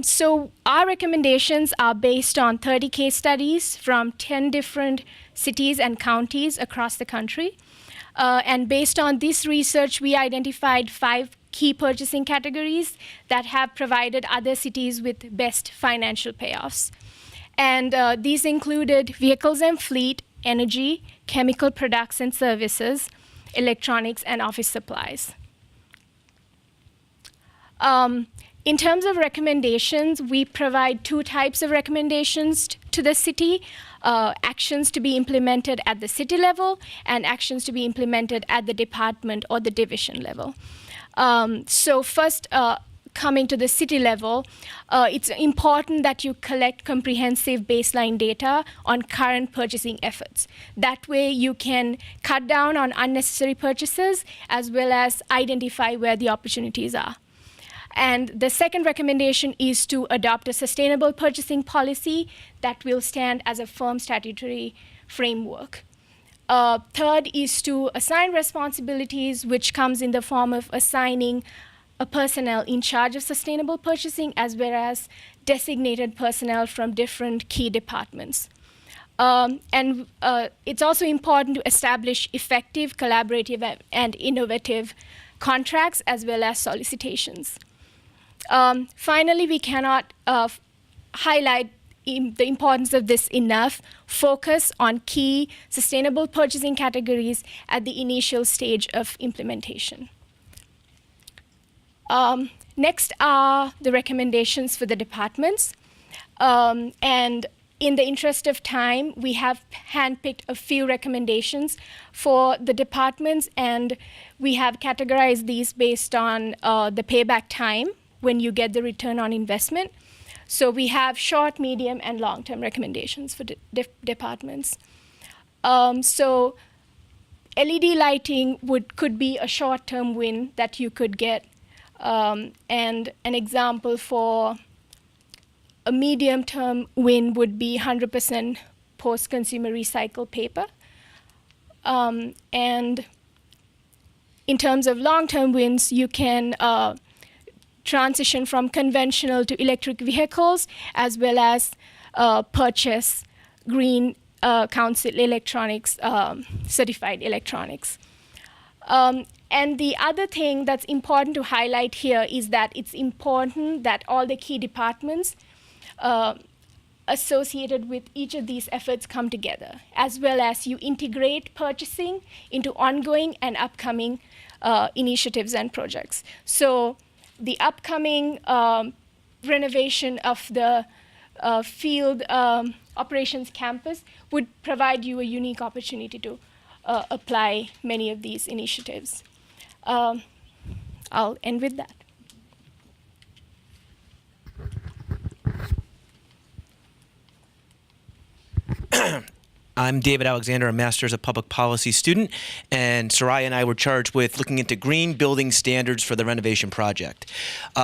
So our recommendations are based on 30 case studies from 10 different cities and counties across the country. And based on this research, we identified 5 key purchasing categories that have provided other cities with best financial payoffs. And these included vehicles and fleet, energy, chemical products and services, electronics, and office supplies. In terms of recommendations, we provide 2 types of recommendations to the city, actions to be implemented at the city level and actions to be implemented at the department or the division level. So first, coming to the city level, it's important that you collect comprehensive baseline data on current purchasing efforts. That way you can cut down on unnecessary purchases as well as identify where the opportunities are. And the second recommendation is to adopt a sustainable purchasing policy that will stand as a firm statutory framework. Third is to assign responsibilities, which comes in the form of assigning a personnel in charge of sustainable purchasing as well as designated personnel from different key departments. And it's also important to establish effective, collaborative, and innovative contracts as well as solicitations. Finally, we cannot highlight the importance of this enough. Focus on key sustainable purchasing categories at the initial stage of implementation. Next are the recommendations for the departments. And in the interest of time, we have handpicked a few recommendations for the departments, and we have categorized these based on the payback time when you get the return on investment. So we have short, medium, and long-term recommendations for departments. So LED lighting could be a short-term win that you could get. And an example for a medium-term win would be 100% post-consumer recycled paper. And in terms of long-term wins, you can transition from conventional to electric vehicles, as well as purchase Green Council electronics, certified electronics. And the other thing that's important to highlight here is that it's important that all the key departments associated with each of these efforts come together, as well as you integrate purchasing into ongoing and upcoming initiatives and projects. So the upcoming renovation of the field operations campus would provide you a unique opportunity to apply many of these initiatives. I'll end with that. I'm David Alexander, a Master's of Public Policy student, and Soraya and I were charged with looking into green building standards for the renovation project.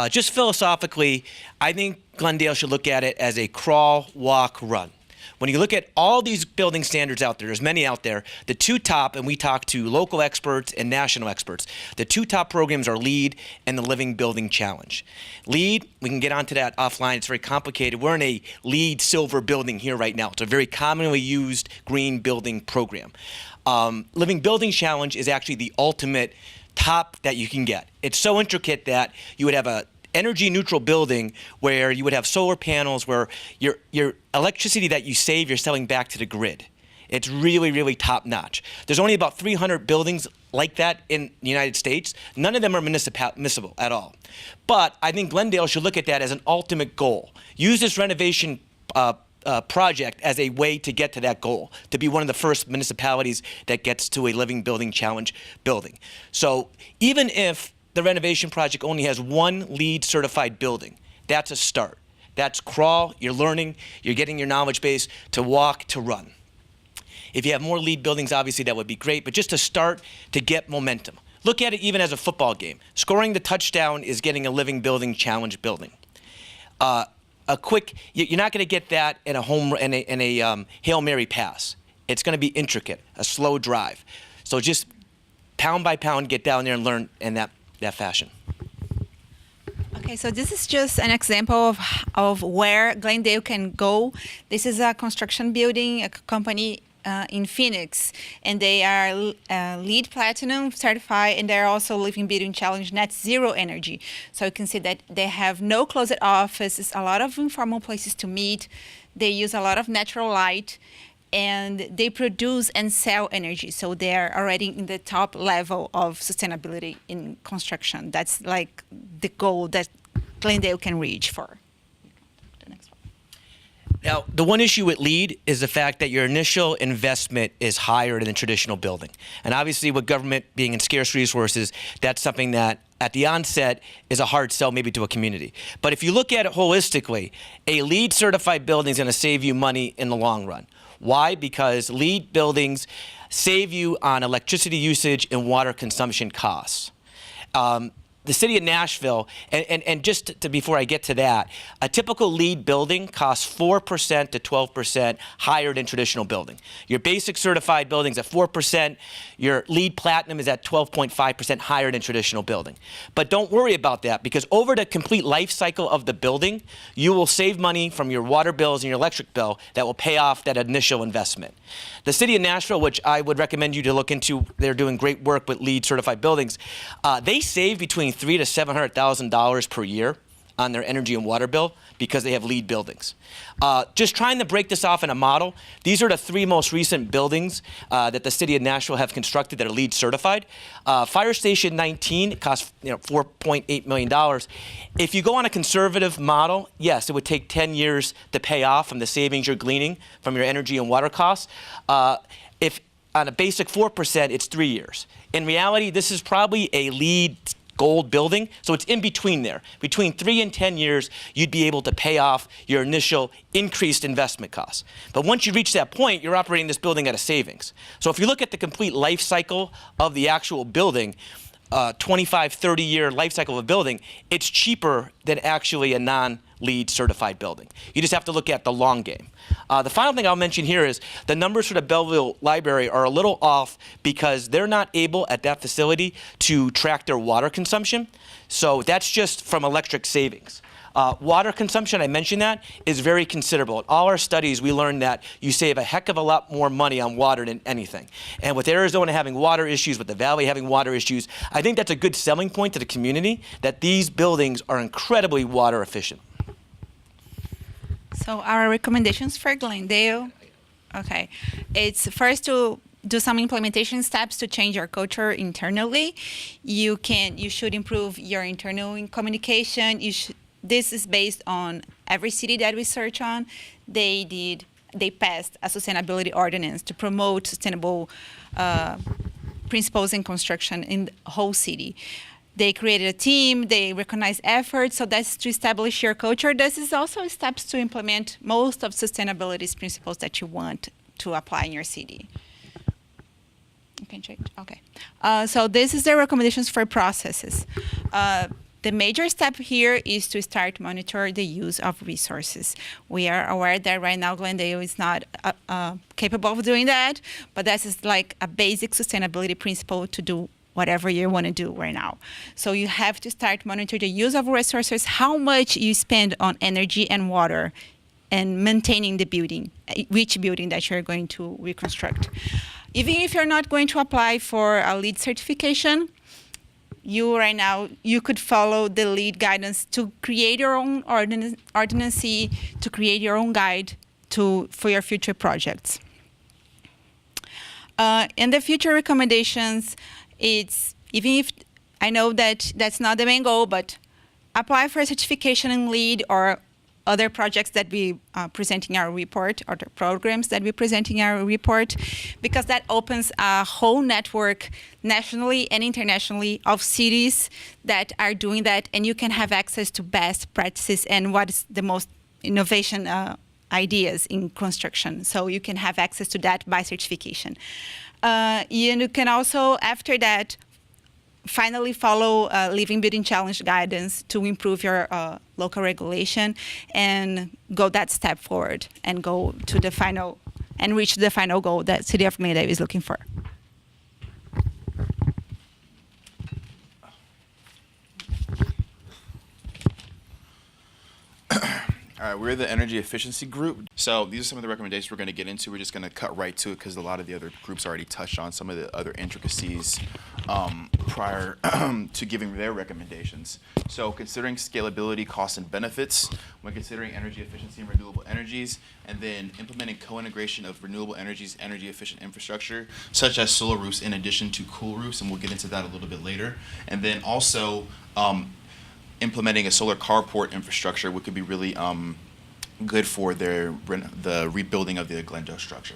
Just philosophically, I think Glendale should look at it as a crawl, walk, run. When you look at all these building standards out there, there's many out there, the 2 top, and we talk to local experts and national experts, the 2 top programs are LEED and the Living Building Challenge. LEED, we can get onto that offline, it's very complicated. We're in a LEED silver building here right now. It's a very commonly used green building program. Living Building Challenge is actually the ultimate top that you can get. It's so intricate that you would have a energy neutral building where you would have solar panels, where your electricity that you save, you're selling back to the grid. It's really, really top notch. There's only about 300 buildings like that in the United States. None of them are municipal at all. But I think Glendale should look at that as an ultimate goal. Use this renovation project as a way to get to that goal, to be one of the first municipalities that gets to a Living Building Challenge building. So even if the renovation project only has one LEED certified building, that's a start. That's crawl, you're learning, you're getting your knowledge base to walk, to run. If you have more LEED buildings, obviously that would be great, but just to start, to get momentum. Look at it even as a football game. Scoring the touchdown is getting a Living Building Challenge building. You're not going to get that in a Hail Mary pass. It's going to be intricate, a slow drive. So just pound by pound, get down there and learn in that fashion. Okay, so this is just an example of where Glendale can go. This is a construction building, a company in Phoenix, and they are LEED Platinum certified, and they're also Living Building Challenge Net Zero Energy. So you can see that they have no closet offices, a lot of informal places to meet. They use a lot of natural light, and they produce and sell energy. So they're already in the top level of sustainability in construction. That's like the goal that Glendale can reach for. Now, the one issue with LEED is the fact that your initial investment is higher than a traditional building. And obviously with government being in scarce resources, that's something that at the onset is a hard sell maybe to a community. But if you look at it holistically, a LEED certified building is going to save you money in the long run. Why? Because LEED buildings save you on electricity usage and water consumption costs. The city of Nashville, and just before I get to that, a typical LEED building costs 4% to 12% higher than traditional building. Your basic certified building's at 4%. Your LEED Platinum is at 12.5% higher than traditional building. But don't worry about that, because over the complete life cycle of the building, you will save money from your water bills and your electric bill that will pay off that initial investment. The city of Nashville, which I would recommend you to look into, they're doing great work with LEED certified buildings. They save between $300,000 to $700,000 per year on their energy and water bill because they have LEED buildings. Just trying to break this off in a model, these are the 3 most recent buildings that the city of Nashville have constructed that are LEED certified. Fire Station 19 costs $4.8 million. If you go on a conservative model, yes, it would take 10 years to pay off from the savings you're gleaning from your energy and water costs. If on a basic 4%, it's 3 years. In reality, this is probably a LEED gold building, so it's in between there. Between 3 and 10 years, you'd be able to pay off your initial increased investment costs. But once you reach that point, you're operating this building at a savings. So if you look at the complete life cycle of the actual building, 25, 30-year life cycle of a building, it's cheaper than actually a non-LEED certified building. You just have to look at the long game. The final thing I'll mention here is the numbers for the Belleville Library are a little off because they're not able at that facility to track their water consumption. So that's just from electric savings. Water consumption, I mentioned that, is very considerable. In all our studies, we learned that you save a heck of a lot more money on water than anything. And with Arizona having water issues, with the Valley having water issues, I think that's a good selling point to the community that these buildings are incredibly water efficient. So our recommendations for Glendale, okay, it's first to do some implementation steps to change your culture internally. You should improve your internal communication. This is based on every city that we search on. They passed a sustainability ordinance to promote sustainable principles in construction in the whole city. They created a team, they recognize efforts, so that's to establish your culture. This is also steps to implement most of sustainability principles that you want to apply in your city. You can change, okay. So this is the recommendations for processes. The major step here is to start monitor the use of resources. We are aware that right now Glendale is not capable of doing that, but this is like a basic sustainability principle to do whatever you want to do right now. So you have to start monitor the use of resources, how much you spend on energy and water, and maintaining the building, which building that you're going to reconstruct. Even if you're not going to apply for a LEED certification, you right now, you could follow the lead guidance to create your own ordinance, to create your own guide for your future projects. And the future recommendations, it's, even if I know that that's not the main goal, but apply for a certification in LEED or other projects that we present in our report, or the programs that we present in our report, because that opens a whole network nationally and internationally of cities that are doing that, and you can have access to best practices and what is the most innovation ideas in construction. So you can have access to that by certification. You can also, after that, finally follow Living Building Challenge guidance to improve your local regulation and go that step forward and go to the final and reach the final goal that City of Glendale is looking for. All right, we're the energy efficiency group. So these are some of the recommendations we're going to get into. We're just going to cut right to it because a lot of the other groups already touched on some of the other intricacies prior to giving their recommendations. So considering scalability, costs, and benefits, when considering energy efficiency and renewable energies, and then implementing co-integration of renewable energies, energy efficient infrastructure, such as solar roofs in addition to cool roofs, and we'll get into that a little bit later. And then also implementing a solar carport infrastructure, which could be really good for the rebuilding of the Glendale structure.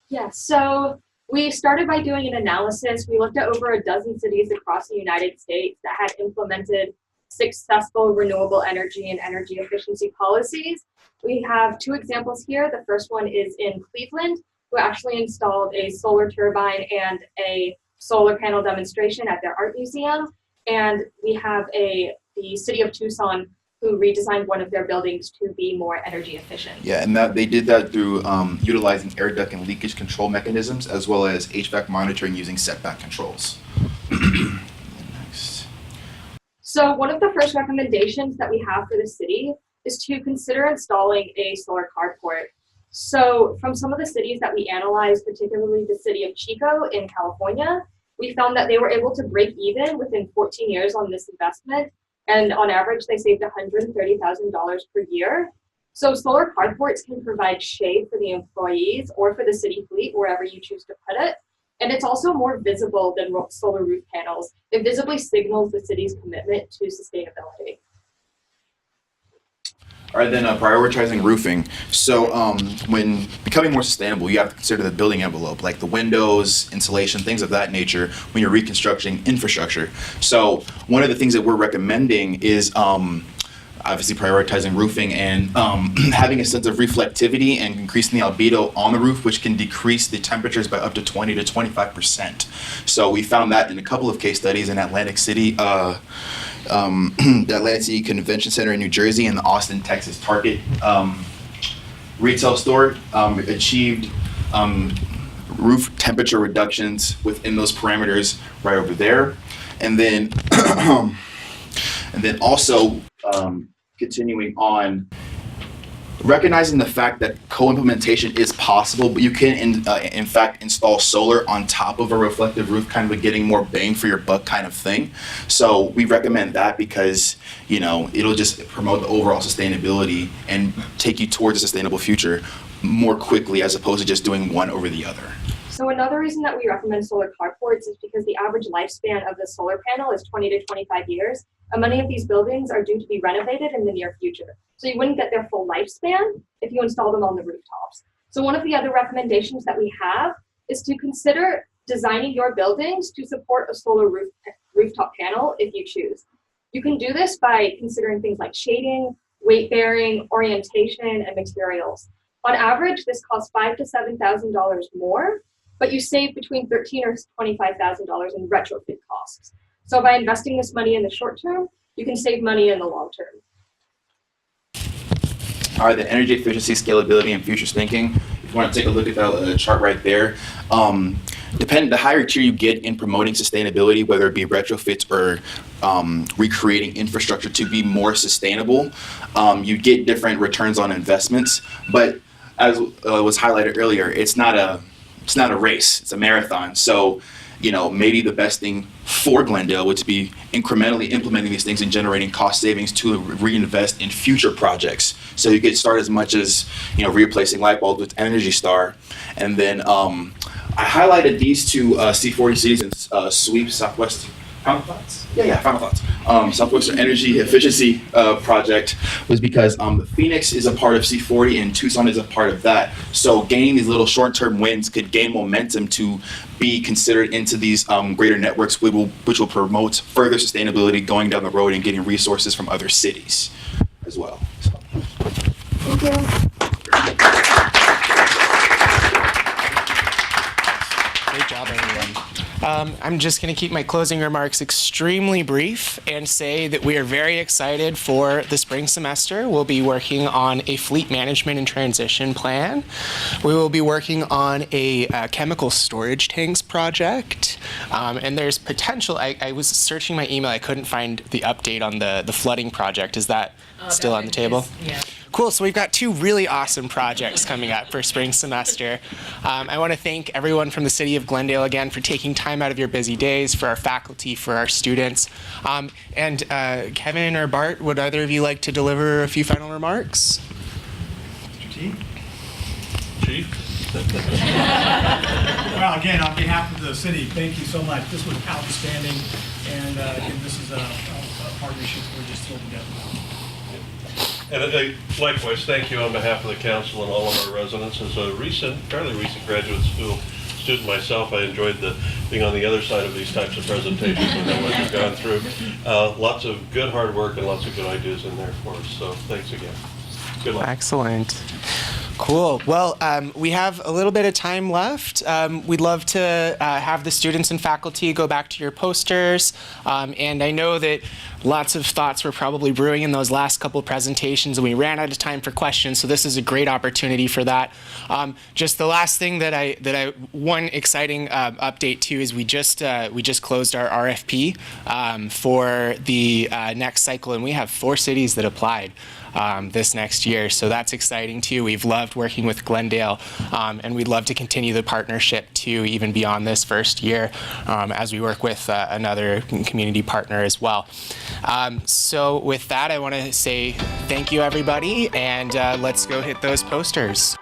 Yeah, so we started by doing an analysis. We looked at over a dozen cities across the United States that had implemented successful renewable energy and energy efficiency policies. We have two examples here. The first one is in Cleveland, who actually installed a solar turbine and a solar panel demonstration at their art museum. And we have the City of Tucson, who redesigned one of their buildings to be more energy efficient. Yeah, and they did that through utilizing air duct and leakage control mechanisms, as well as HVAC monitoring using setback controls. Next. So one of the first recommendations that we have for the city is to consider installing a solar carport. So from some of the cities that we analyzed, particularly the city of Chico in California, we found that they were able to break even within 14 years on this investment. And on average, they saved $130,000 per year. So solar carports can provide shade for the employees or for the city fleet, wherever you choose to put it. And it's also more visible than solar roof panels. It visibly signals the city's commitment to sustainability. All right, then prioritizing roofing. So when becoming more sustainable, you have to consider the building envelope, like the windows, insulation, things of that nature, when you're reconstructing infrastructure. So one of the things that we're recommending is obviously prioritizing roofing and having a sense of reflectivity and increasing the albedo on the roof, which can decrease the temperatures by up to 20 to 25%. So we found that in a couple of case studies in Atlantic City, the Atlantic City Convention Center in New Jersey and the Austin, Texas Target retail store achieved roof temperature reductions within those parameters right over there. And then also continuing on, recognizing the fact that co-implementation is possible, but you can in fact install solar on top of a reflective roof, kind of getting more bang for your buck kind of thing. So we recommend that because, you know, it'll just promote the overall sustainability and take you towards a sustainable future more quickly as opposed to just doing one over the other. So another reason that we recommend solar carports is because the average lifespan of the solar panel is 20 to 25 years, and many of these buildings are due to be renovated in the near future. So you wouldn't get their full lifespan if you install them on the rooftops. So one of the other recommendations that we have is to consider designing your buildings to support a solar rooftop panel if you choose. You can do this by considering things like shading, weight bearing, orientation, and materials. On average, this costs $5,000 to $7,000 more, but you save between $13,000 or $25,000 in retrofit costs. So by investing this money in the short term, you can save money in the long term. All right, the energy efficiency, scalability, and futures thinking. If you want to take a look at that chart right there, the higher tier you get in promoting sustainability, whether it be retrofits or recreating infrastructure to be more sustainable, you get different returns on investments. But as was highlighted earlier, it's not a it's not a race, it's a marathon. So, maybe the best thing for Glendale would be incrementally implementing these things and generating cost savings to reinvest in future projects. So you could start as much as, replacing light bulbs with Energy Star. And then I highlighted these two C40 cities in SWEEP, Southwest. Final thoughts? Yeah, final thoughts. Southwestern Energy Efficiency Project was because Phoenix is a part of C40 and Tucson is a part of that. So gaining these little short-term wins could gain momentum to be considered into these greater networks, which will promote further sustainability going down the road and getting resources from other cities as well. So. Thank you. Great job, everyone. I'm just going to keep my closing remarks extremely brief and say that we are very excited for the spring semester. We'll be working on a fleet management and transition plan. We will be working on a chemical storage tanks project. And there's potential. I was searching my email. I couldn't find the update on the flooding project. Is that still on the table? Yeah. Cool, so we've got two really awesome projects coming up for spring semester. I want to thank everyone from the City of Glendale again for taking time out of your busy days, for our faculty, for our students. And Kevin or Bart, would either of you like to deliver a few final remarks? Chief? Well, again, on behalf of the city, thank you so much. This was outstanding, and again, this is a partnership we're just thrilled to get. And likewise, thank you on behalf of the council and all of our residents. As a fairly recent graduate school student myself, I enjoyed being on the other side of these types of presentations and know what you've gone through. Lots of good hard work and lots of good ideas in there for us. So thanks again. Good luck. Excellent. Cool. Well, we have a little bit of time left. We'd love to have the students and faculty go back to your posters. And I know that lots of thoughts were probably brewing in those last couple of presentations, and we ran out of time for questions, so this is a great opportunity for that. Just the last thing one exciting update too is we just closed our RFP for the next cycle, and we have 4 cities that applied. This next year, so that's exciting too. We've loved working with Glendale, and we'd love to continue the partnership too, even beyond this first year, as we work with another community partner as well. So with that, I want to say thank you, everybody, and let's go hit those posters.